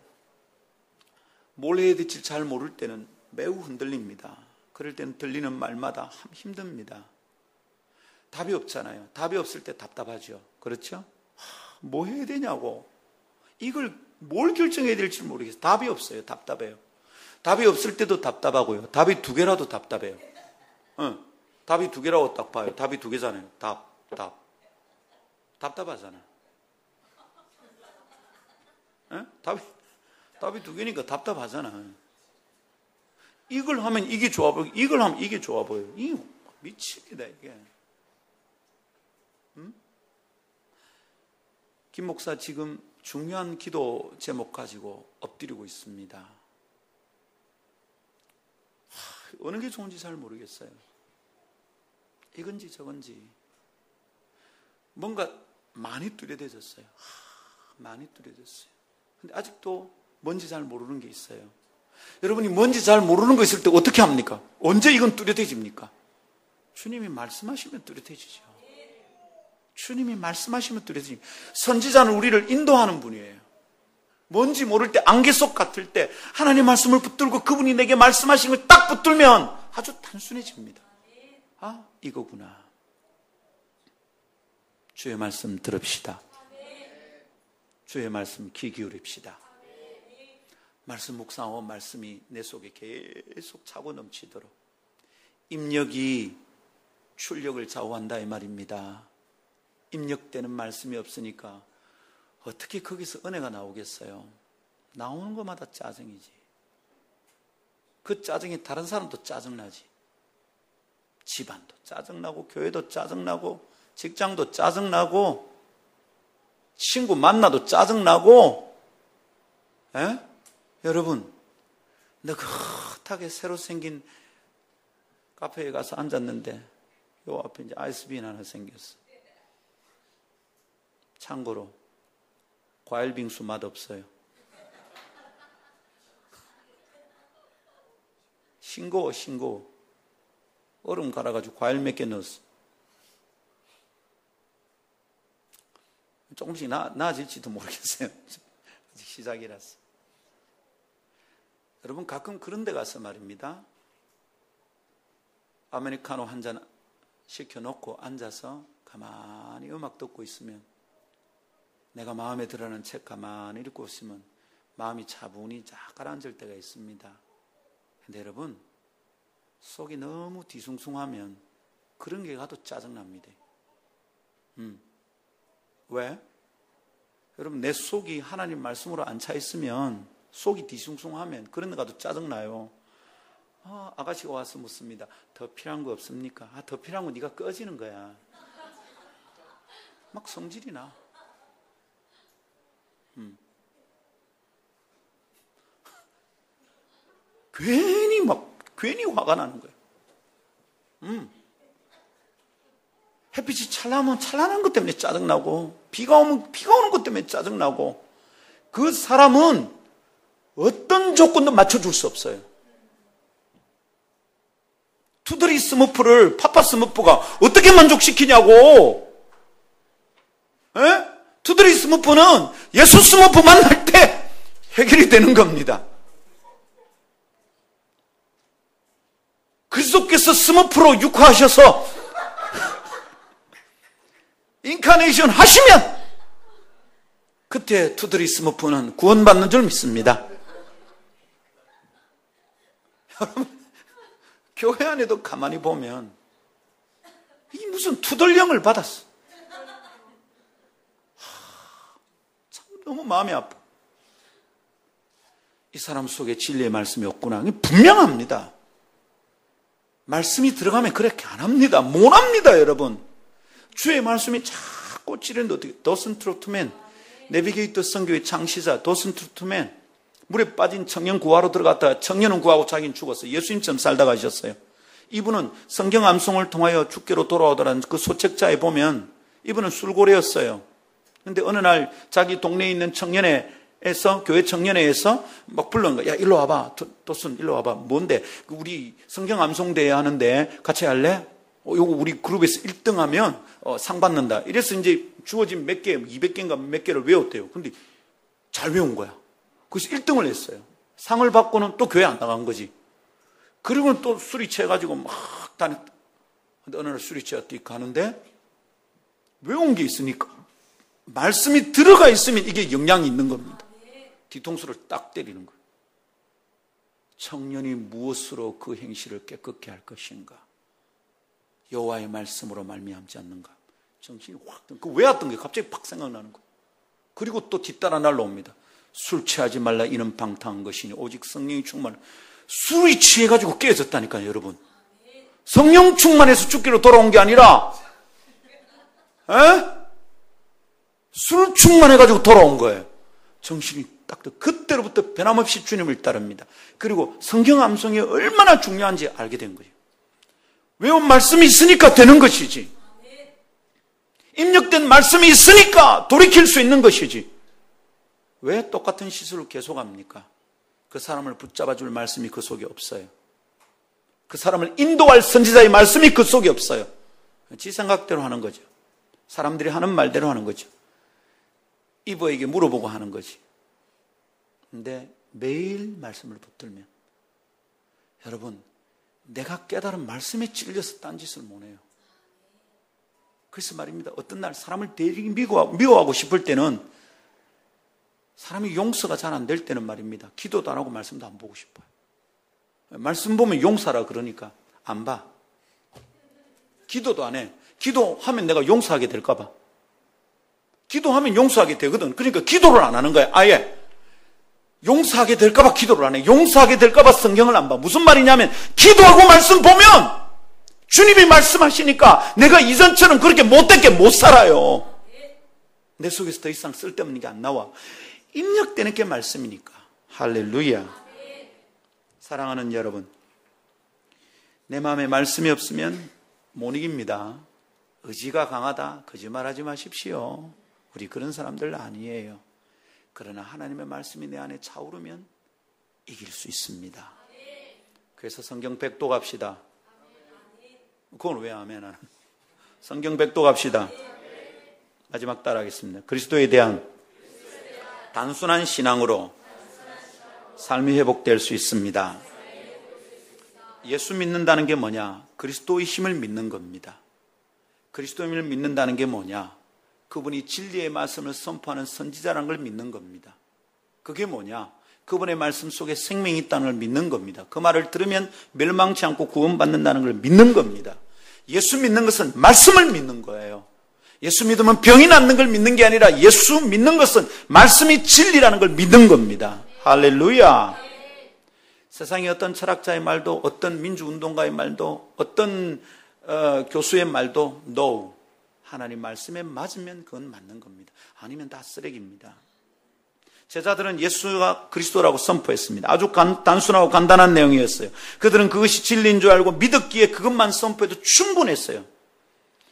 뭘 해야 될지 잘 모를 때는 매우 흔들립니다. 그럴 때는 들리는 말마다 힘듭니다. 답이 없잖아요. 답이 없을 때 답답하죠. 그렇죠? 뭐 해야 되냐고. 이걸 뭘 결정해야 될지 모르겠어요. 답이 없어요. 답답해요. 답이 없을 때도 답답하고요. 답이 두 개라도 답답해요. 답이 두 개라고 딱 봐요. 답이 두 개잖아요. 답답하잖아요. 답이 두 개니까 답답하잖아. 이걸 하면 이게 좋아 보이고, 이걸 하면 이게 좋아 보여요. 이게 미칩니다, 이게. 김 목사 지금 중요한 기도 제목 가지고 엎드리고 있습니다. 어느 게 좋은지 잘 모르겠어요. 이건지 저건지. 뭔가 많이 뚜렷해졌어요. 많이 뚜렷해졌어요. 근데 아직도 뭔지 잘 모르는 게 있어요. 여러분이 뭔지 잘 모르는 거 있을 때 어떻게 합니까? 언제 이건 뚜렷해집니까? 주님이 말씀하시면 뚜렷해지죠. 주님이 말씀하시면 뚜렷해집니다. 선지자는 우리를 인도하는 분이에요. 뭔지 모를 때, 안개 속 같을 때 하나님 말씀을 붙들고 그분이 내게 말씀하신 걸 딱 붙들면 아주 단순해집니다. 아, 이거구나. 주의 말씀 들읍시다. 주의 말씀 귀 기울입시다. 말씀 묵상하고 말씀이 내 속에 계속 차고 넘치도록 입력이 출력을 좌우한다 이 말입니다. 입력되는 말씀이 없으니까 어떻게 거기서 은혜가 나오겠어요? 나오는 것마다 짜증이지. 그 짜증이 다른 사람도 짜증나지. 집안도 짜증나고 교회도 짜증나고 직장도 짜증나고 친구 만나도 짜증나고. 에? 여러분, 느긋하게 새로 생긴 카페에 가서 앉았는데 요 앞에 이제 아이스빈 하나 생겼어. 참고로 과일 빙수 맛 없어요. 싱거워. 얼음 갈아가지고 과일 몇 개 넣었어. 조금씩 나아질지도 모르겠어요. 아직 시작이라서. 여러분, 가끔 그런 데 가서 말입니다. 아메리카노 한 잔 시켜놓고 앉아서 가만히 음악 듣고 있으면, 내가 마음에 들어하는 책 가만히 읽고 있으면 마음이 차분히 쫙 가라앉을 때가 있습니다. 근데 여러분, 속이 너무 뒤숭숭하면 그런 게 가도 짜증납니다. 왜? 여러분, 내 속이 하나님 말씀으로 안 차 있으면, 속이 뒤숭숭하면 그런 데 가도 짜증나요. 아가씨가 와서 묻습니다. 더 필요한 거 없습니까? 더 필요한 거 네가 꺼지는 거야. 막 성질이 나. 괜히 화가 나는 거예요. 햇빛이 찬란하면 찬란한 것 때문에 짜증나고, 비가 오면 비가 오는 것 때문에 짜증나고, 그 사람은 어떤 조건도 맞춰줄 수 없어요. 투드리 스머프를 파파 스머프가 어떻게 만족시키냐고. 투드리 스머프는 예수 스머프 만날 때 해결이 되는 겁니다. 그리스도께서 스머프로 육화하셔서 인카네이션 하시면 그때 투드리 스머프는 구원받는 줄 믿습니다. 여러분, 교회 안에도 가만히 보면 이 무슨 투덜령을 받았어. 참 너무 마음이 아파. 이 사람 속에 진리의 말씀이 없구나. 분명합니다. 말씀이 들어가면 그렇게 안 합니다. 못 합니다, 여러분. 주의 말씀이 자꾸 찌르는데 어떻게, 도슨 트로트맨, 내비게이터 선교의 창시자 도슨 트로트맨, 물에 빠진 청년 구하러 들어갔다가 청년은 구하고 자기는 죽었어요. 예수님처럼 살다 가셨어요. 이분은 성경 암송을 통하여 주께로 돌아오더라는 그 소책자에 보면 이분은 술고래였어요. 그런데 어느 날 자기 동네에 있는 청년회에서, 교회 청년회에서 막 불러는 거야. 야, 일로 와봐. 도슨, 일로 와봐. 뭔데? 우리 성경 암송대회 하는데 같이 할래? 요거 우리 그룹에서 1등 하면 상 받는다. 이래서 이제 주어진 몇 개, 200개인가 몇 개를 외웠대요. 근데 잘 외운 거야. 그래서 1등을 했어요. 상을 받고는 또 교회 안 나간 거지. 그리고는 또 술이 취해가지고 막 다녔다. 근데 어느 날 술이 취해 가는데 외운 게 있으니까 말씀이 들어가 있으면 이게 영향이 있는 겁니다. 뒤통수를 딱 때리는 거예요. 청년이 무엇으로 그 행실을 깨끗게 할 것인가? 여호와의 말씀으로 말미암지 않는가? 정신이 확 그 왜 왔던 게 갑자기 팍 생각나는 거예요. 그리고 또 뒤따라 날라옵니다. 술 취하지 말라 이는 방탕한 것이니 오직 성령이 충만. 술이 취해가지고 깨졌다니까요, 여러분. 성령 충만해서 주께로 돌아온 게 아니라 술 충만해가지고 돌아온 거예요. 정신이 딱 그때로부터 변함없이 주님을 따릅니다. 그리고 성경 암송이 얼마나 중요한지 알게 된 거예요. 외운 말씀이 있으니까 되는 것이지. 입력된 말씀이 있으니까 돌이킬 수 있는 것이지. 왜 똑같은 시술을 계속합니까? 그 사람을 붙잡아줄 말씀이 그 속에 없어요. 그 사람을 인도할 선지자의 말씀이 그 속에 없어요. 지 생각대로 하는 거죠. 사람들이 하는 말대로 하는 거죠. 이브에게 물어보고 하는 거지. 근데 매일 말씀을 붙들면 여러분, 내가 깨달은 말씀에 찔려서 딴짓을 못해요. 그래서 말입니다. 어떤 날 사람을 되게 미워하고 싶을 때는, 사람이 용서가 잘 안 될 때는 말입니다. 기도도 안 하고 말씀도 안 보고 싶어요. 말씀 보면 용서하라 그러니까 안 봐. 기도도 안 해. 기도하면 내가 용서하게 될까 봐. 기도하면 용서하게 되거든. 그러니까 기도를 안 하는 거야. 아예. 용서하게 될까 봐 기도를 안 해. 용서하게 될까 봐 성경을 안 봐. 무슨 말이냐면 기도하고 말씀 보면 주님이 말씀하시니까 내가 이전처럼 그렇게 못되게 못 살아요. 내 속에서 더 이상 쓸데없는 게 안 나와. 입력되는 게 말씀이니까. 할렐루야. 사랑하는 여러분, 내 마음에 말씀이 없으면 못 이깁니다. 의지가 강하다 거짓말하지 마십시오. 우리 그런 사람들 아니에요. 그러나 하나님의 말씀이 내 안에 차오르면 이길 수 있습니다. 그래서 성경 100도 갑시다. 그건 왜 아멘 하는? 성경 100도 갑시다. 마지막 따라하겠습니다. 그리스도에 대한 단순한 신앙으로 삶이 회복될 수 있습니다. 예수 믿는다는 게 뭐냐? 그리스도의 힘을 믿는 겁니다. 그리스도의 힘을 믿는다는 게 뭐냐? 그분이 진리의 말씀을 선포하는 선지자라는 걸 믿는 겁니다. 그게 뭐냐? 그분의 말씀 속에 생명이 있다는 걸 믿는 겁니다. 그 말을 들으면 멸망치 않고 구원받는다는 걸 믿는 겁니다. 예수 믿는 것은 말씀을 믿는 거예요. 예수 믿으면 병이 낫는 걸 믿는 게 아니라 예수 믿는 것은 말씀이 진리라는 걸 믿는 겁니다. 할렐루야. 세상의 어떤 철학자의 말도, 어떤 민주운동가의 말도, 어떤 교수의 말도 no. 하나님 말씀에 맞으면 그건 맞는 겁니다. 아니면 다 쓰레기입니다. 제자들은 예수가 그리스도라고 선포했습니다. 아주 단순하고 간단한 내용이었어요. 그들은 그것이 진리인 줄 알고 믿었기에 그것만 선포해도 충분했어요.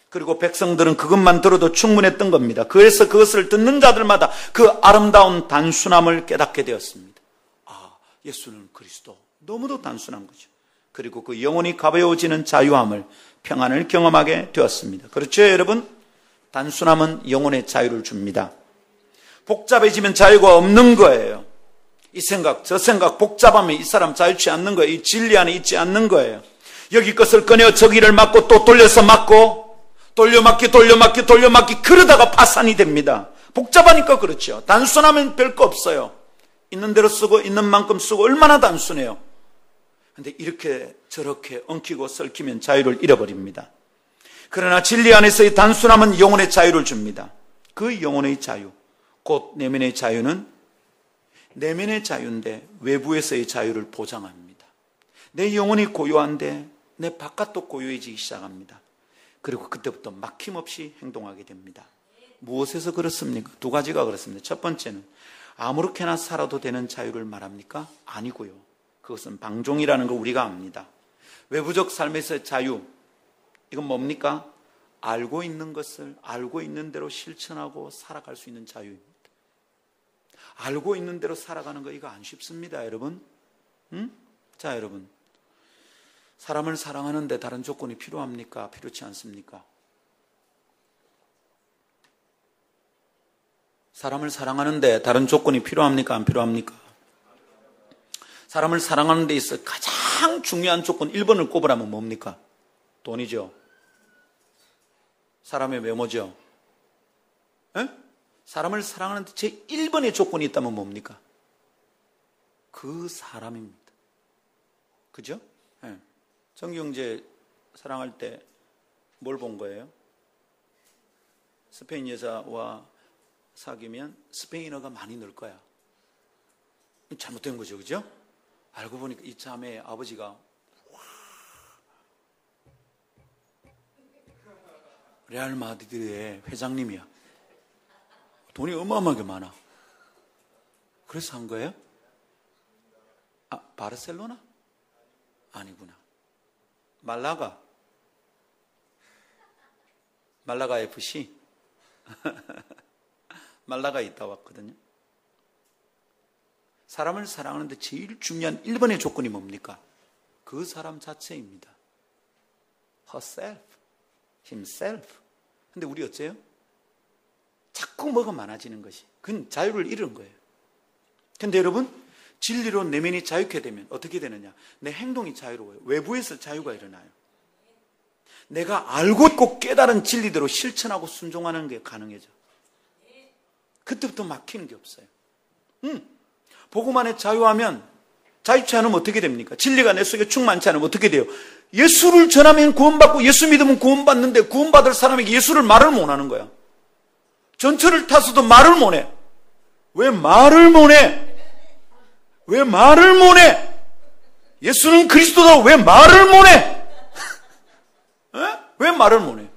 그리고 백성들은 그것만 들어도 충분했던 겁니다. 그래서 그것을 듣는 자들마다 그 아름다운 단순함을 깨닫게 되었습니다. 아, 예수는 그리스도. 너무도 단순한 거죠. 그리고 그 영혼이 가벼워지는 자유함을, 평안을 경험하게 되었습니다. 그렇죠, 여러분? 단순함은 영혼의 자유를 줍니다. 복잡해지면 자유가 없는 거예요. 이 생각, 저 생각 복잡하면 이 사람 자유치 않는 거예요. 이 진리 안에 있지 않는 거예요. 여기 것을 꺼내어 저기를 맞고 또 돌려서 맞고 돌려맞기 그러다가 파산이 됩니다. 복잡하니까 그렇죠. 단순하면 별거 없어요. 있는 대로 쓰고 있는 만큼 쓰고 얼마나 단순해요. 그런데 이렇게 저렇게 엉키고 설키면 자유를 잃어버립니다. 그러나 진리 안에서의 단순함은 영혼의 자유를 줍니다. 그 영혼의 자유, 곧 내면의 자유는 내면의 자유인데 외부에서의 자유를 보장합니다. 내 영혼이 고요한데 내 바깥도 고요해지기 시작합니다. 그리고 그때부터 막힘없이 행동하게 됩니다. 무엇에서 그렇습니까? 두 가지가 그렇습니다. 첫 번째는 아무렇게나 살아도 되는 자유를 말합니까? 아니고요. 그것은 방종이라는 걸 우리가 압니다. 외부적 삶에서의 자유, 이건 뭡니까? 알고 있는 것을 알고 있는 대로 실천하고 살아갈 수 있는 자유입니다. 알고 있는 대로 살아가는 거 이거 안 쉽습니다, 여러분. 자, 여러분. 사람을 사랑하는데 다른 조건이 필요합니까? 필요치 않습니까? 사람을 사랑하는데 다른 조건이 필요합니까? 안 필요합니까? 사람을 사랑하는 데 있어 가장 중요한 조건 1번을 꼽으라면 뭡니까? 돈이죠. 사람의 외모죠. 에? 사람을 사랑하는데 제 1번의 조건이 있다면 뭡니까? 그 사람입니다. 그죠? 예. 정경재 사랑할 때 뭘 본 거예요? 스페인 여자와 사귀면 스페인어가 많이 늘 거야. 잘못된 거죠, 그죠? 알고 보니까 이 자매의 아버지가 레알 마드리드의 회장님이야. 돈이 어마어마하게 많아. 그래서 한 거예요? 아, 바르셀로나? 아니구나. 말라가 FC 말라가 있다 왔거든요. 사람을 사랑하는데 제일 중요한 1번의 조건이 뭡니까? 그 사람 자체입니다. herself, himself. 근데 우리 어째요? 자꾸 뭐가 많아지는 것이. 그건 자유를 잃은 거예요. 근데 여러분, 진리로 내면이 자유케 되면 어떻게 되느냐? 내 행동이 자유로워요. 외부에서 자유가 일어나요. 내가 알고 있고 깨달은 진리대로 실천하고 순종하는 게 가능해져. 그때부터 막히는 게 없어요. 복음 안에 자유하면, 자유치 않으면 어떻게 됩니까? 진리가 내 속에 충만치 않으면 어떻게 돼요? 예수를 전하면 구원받고 예수 믿으면 구원받는데 구원받을 사람에게 예수를 말을 못하는 거야. 전철을 타서도 말을 못해. 왜 말을 못해? 왜 말을 못해? 예수는 그리스도다. 왜 말을 못해? 왜 말을 못해?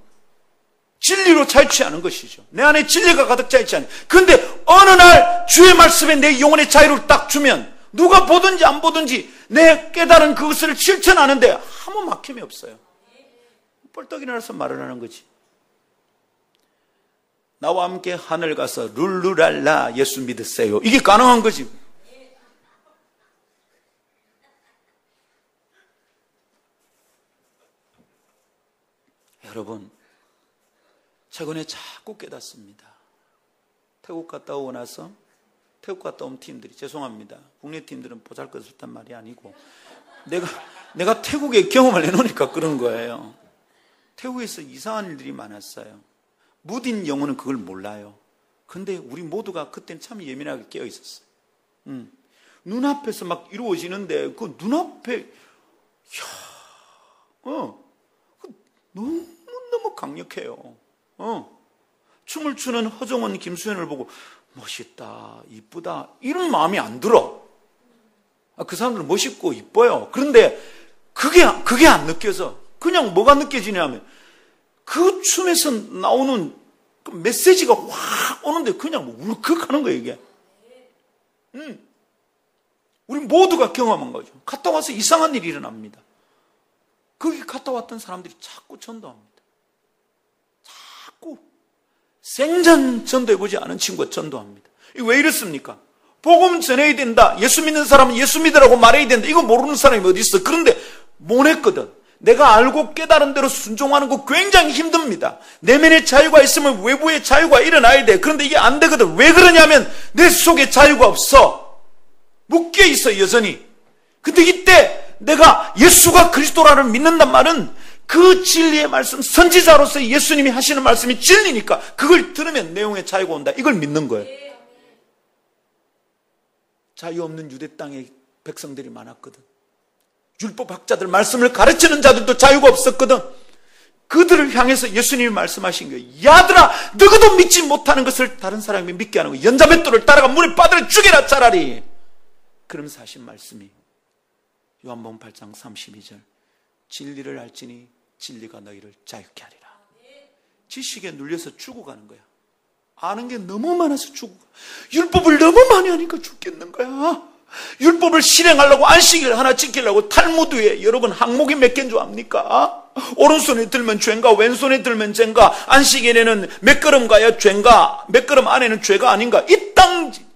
진리로 자유치 않은 것이죠. 내 안에 진리가 가득 차 있지 않아요. 그런데 어느 날 주의 말씀에 내 영혼의 자유를 딱 주면 누가 보든지 안 보든지 내 깨달은 그것을 실천하는데 아무 막힘이 없어요. 뻘떡 일어나서 말을 하는 거지. 나와 함께 하늘 가서 룰루랄라 예수 믿으세요. 이게 가능한 거지. 여러분, 최근에 자꾸 깨닫습니다. 태국 갔다 오고 나서 태국 갔다 온 팀들이, 죄송합니다. 국내 팀들은 보잘것없단 말이 아니고 내가 태국의 경험을 해놓으니까 그런 거예요. 태국에서 이상한 일들이 많았어요. 무딘 영혼은 그걸 몰라요. 근데 우리 모두가 그때는 참 예민하게 깨어 있었어요. 눈앞에서 막 이루어지는데 그 눈앞에 너무 강력해요. 춤을 추는 허정원, 김수현을 보고 멋있다, 이쁘다 이런 마음이 안 들어. 그 사람들은 멋있고 이뻐요. 그런데 그게 안 느껴져. 그냥 뭐가 느껴지냐면 그 춤에서 나오는 그 메시지가 확 오는데 그냥 울컥하는 거예요, 이게. 우리 모두가 경험한 거죠. 갔다 와서 이상한 일이 일어납니다. 거기 갔다 왔던 사람들이 자꾸 전도합니다. 자꾸 생전 전도해보지 않은 친구가 전도합니다. 이거 왜 이렇습니까? 복음 전해야 된다. 예수 믿는 사람은 예수 믿으라고 말해야 된다. 이거 모르는 사람이 어디 있어. 그런데 못했거든. 내가 알고 깨달은 대로 순종하는 거 굉장히 힘듭니다. 내면의 자유가 있으면 외부의 자유가 일어나야 돼. 그런데 이게 안 되거든. 왜 그러냐면 내 속에 자유가 없어. 묶여 있어, 여전히. 근데 이때 내가 예수가 그리스도라는 믿는단 말은 그 진리의 말씀, 선지자로서 예수님이 하시는 말씀이 진리니까 그걸 들으면 내용의 자유가 온다. 이걸 믿는 거예요. 자유 없는 유대 땅에 백성들이 많았거든. 율법학자들, 말씀을 가르치는 자들도 자유가 없었거든. 그들을 향해서 예수님이 말씀하신 거예요. 야들아, 너희도 믿지 못하는 것을 다른 사람이 믿게 하는 거예요. 연자맷돌을 따라가 문에 빠들어 죽여라 차라리. 그러면서 하신 말씀이 요한복음 8장 32절. 진리를 알지니 진리가 너희를 자유케 하리라. 지식에 눌려서 죽어가는 거야. 아는 게 너무 많아서 죽어. 율법을 너무 많이 하니까 죽겠는 거야. 율법을 실행하려고 안식일 하나 지키려고 탈무드에 여러분 항목이 몇 개인 줄 압니까? 오른손에 들면 죄인가 왼손에 들면 죄인가, 안식일에는 몇 걸음 가야 죄인가, 몇 걸음 안에는 죄가 아닌가, 이 땅지.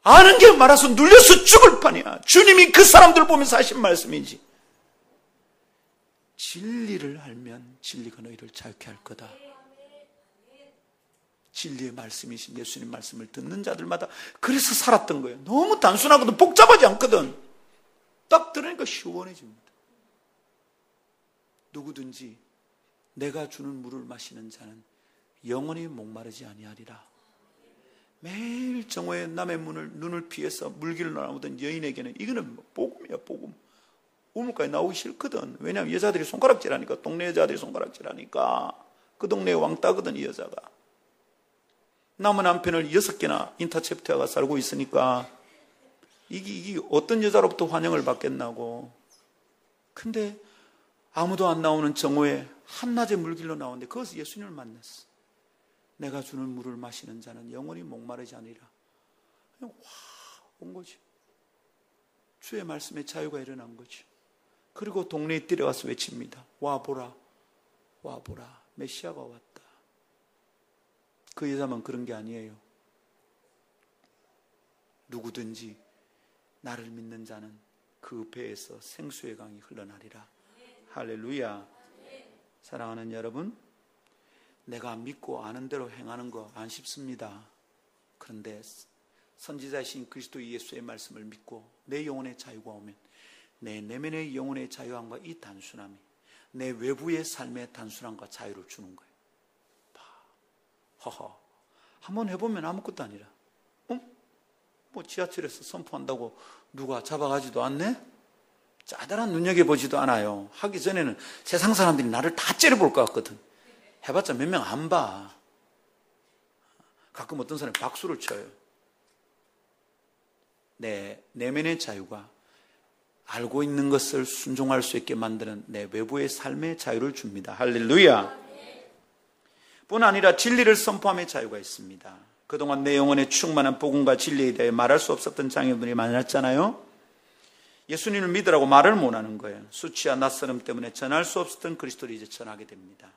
아는 게 많아서 눌려서 죽을 판이야. 주님이 그 사람들 보면서 하신 말씀이지. 진리를 알면 진리가 너희를 자유케 할 거다. 진리의 말씀이신 예수님 말씀을 듣는 자들마다 그래서 살았던 거예요. 너무 단순하거든, 복잡하지 않거든. 딱 들으니까 시원해집니다. 누구든지 내가 주는 물을 마시는 자는 영원히 목마르지 아니하리라. 매일 정오에 남의 눈을 피해서 물길을 나오던 여인에게는 이거는 복음이야, 복음. 우물가에 나오기 싫거든. 왜냐하면 여자들이 손가락질하니까, 동네 여자들이 손가락질하니까. 그 동네에 왕따거든, 이 여자가. 남은 남편을 6개나 인터셉트가 살고 있으니까 이게 어떤 여자로부터 환영을 받겠나고. 근데 아무도 안 나오는 정오에 한낮에 물길로 나오는데 거기서 예수님을 만났어. 내가 주는 물을 마시는 자는 영원히 목마르지 않으리라. 그냥 온 거지. 주의 말씀에 자유가 일어난 거지. 그리고 동네에 뛰어가서 외칩니다. 와보라, 와보라, 메시아가 왔다. 그 여자만 그런 게 아니에요. 누구든지 나를 믿는 자는 그 배에서 생수의 강이 흘러나리라. 할렐루야. 사랑하는 여러분, 내가 믿고 아는 대로 행하는 거 안 쉽습니다. 그런데 선지자이신 그리스도 예수의 말씀을 믿고 내 영혼의 자유가 오면 내 내면의 영혼의 자유함과 이 단순함이 내 외부의 삶의 단순함과 자유를 주는 거예요. 허허, 한번 해보면 아무것도 아니라. 뭐 지하철에서 선포한다고 누가 잡아가지도 않네? 짜다란 눈여겨보지도 않아요. 하기 전에는 세상 사람들이 나를 다 째려볼 것 같거든. 해봤자 몇 명 안 봐. 가끔 어떤 사람이 박수를 쳐요. 내 내면의 자유가 알고 있는 것을 순종할 수 있게 만드는 내 외부의 삶의 자유를 줍니다. 할렐루야. 뿐 아니라 진리를 선포함의 자유가 있습니다. 그동안 내 영혼에 충만한 복음과 진리에 대해 말할 수 없었던 장애물이 많았잖아요. 예수님을 믿으라고 말을 못하는 거예요. 수치와 낯설음 때문에 전할 수 없었던 그리스도를 이제 전하게 됩니다.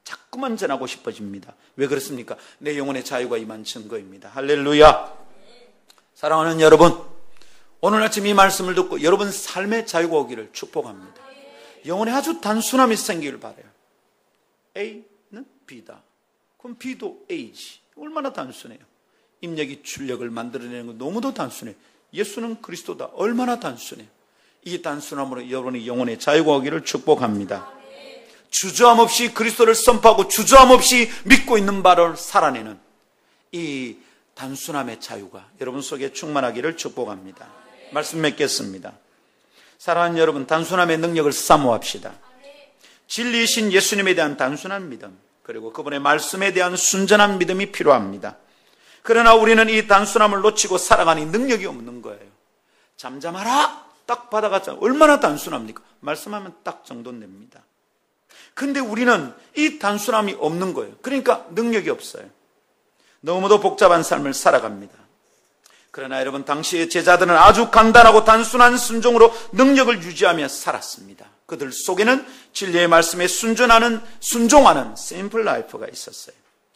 자꾸만 전하고 싶어집니다. 왜 그렇습니까? 내 영혼의 자유가 임한 증거입니다. 할렐루야. 사랑하는 여러분, 오늘 아침 이 말씀을 듣고 여러분 삶의 자유가 오기를 축복합니다. 영혼에 아주 단순함이 생기길 바라요. A는 B다. 그럼 B도 A지. 얼마나 단순해요. 입력이 출력을 만들어내는 건 너무도 단순해요. 예수는 그리스도다. 얼마나 단순해요. 이 단순함으로 여러분의 영혼의 자유가 오기를 축복합니다. 주저함 없이 그리스도를 선포하고 주저함 없이 믿고 있는 바를 살아내는 이 단순함의 자유가 여러분 속에 충만하기를 축복합니다. 말씀 맺겠습니다. 사랑하는 여러분, 단순함의 능력을 사모합시다. 진리이신 예수님에 대한 단순한 믿음, 그리고 그분의 말씀에 대한 순전한 믿음이 필요합니다. 그러나 우리는 이 단순함을 놓치고 살아가니 능력이 없는 거예요. 잠잠하라 딱 받아갔잖아요. 얼마나 단순합니까? 말씀하면 딱 정돈됩니다. 근데 우리는 이 단순함이 없는 거예요. 그러니까 능력이 없어요. 너무도 복잡한 삶을 살아갑니다. 그러나 여러분, 당시의 제자들은 아주 간단하고 단순한 순종으로 능력을 유지하며 살았습니다. 그들 속에는 진리의 말씀에 순종하는 심플 라이프가 있었어요.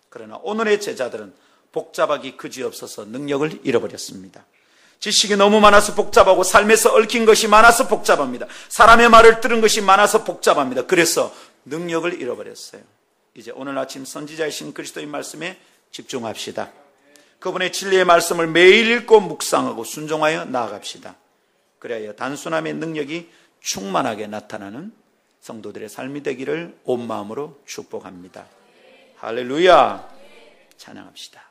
그러나 오늘의 제자들은 복잡하기 그지없어서 능력을 잃어버렸습니다. 지식이 너무 많아서 복잡하고 삶에서 얽힌 것이 많아서 복잡합니다. 사람의 말을 들은 것이 많아서 복잡합니다. 그래서 능력을 잃어버렸어요. 이제 오늘 아침 선지자이신 그리스도의 말씀에 집중합시다. 그분의 진리의 말씀을 매일 읽고 묵상하고 순종하여 나아갑시다. 그래야 단순함의 능력이 충만하게 나타나는 성도들의 삶이 되기를 온 마음으로 축복합니다. 할렐루야. 찬양합시다.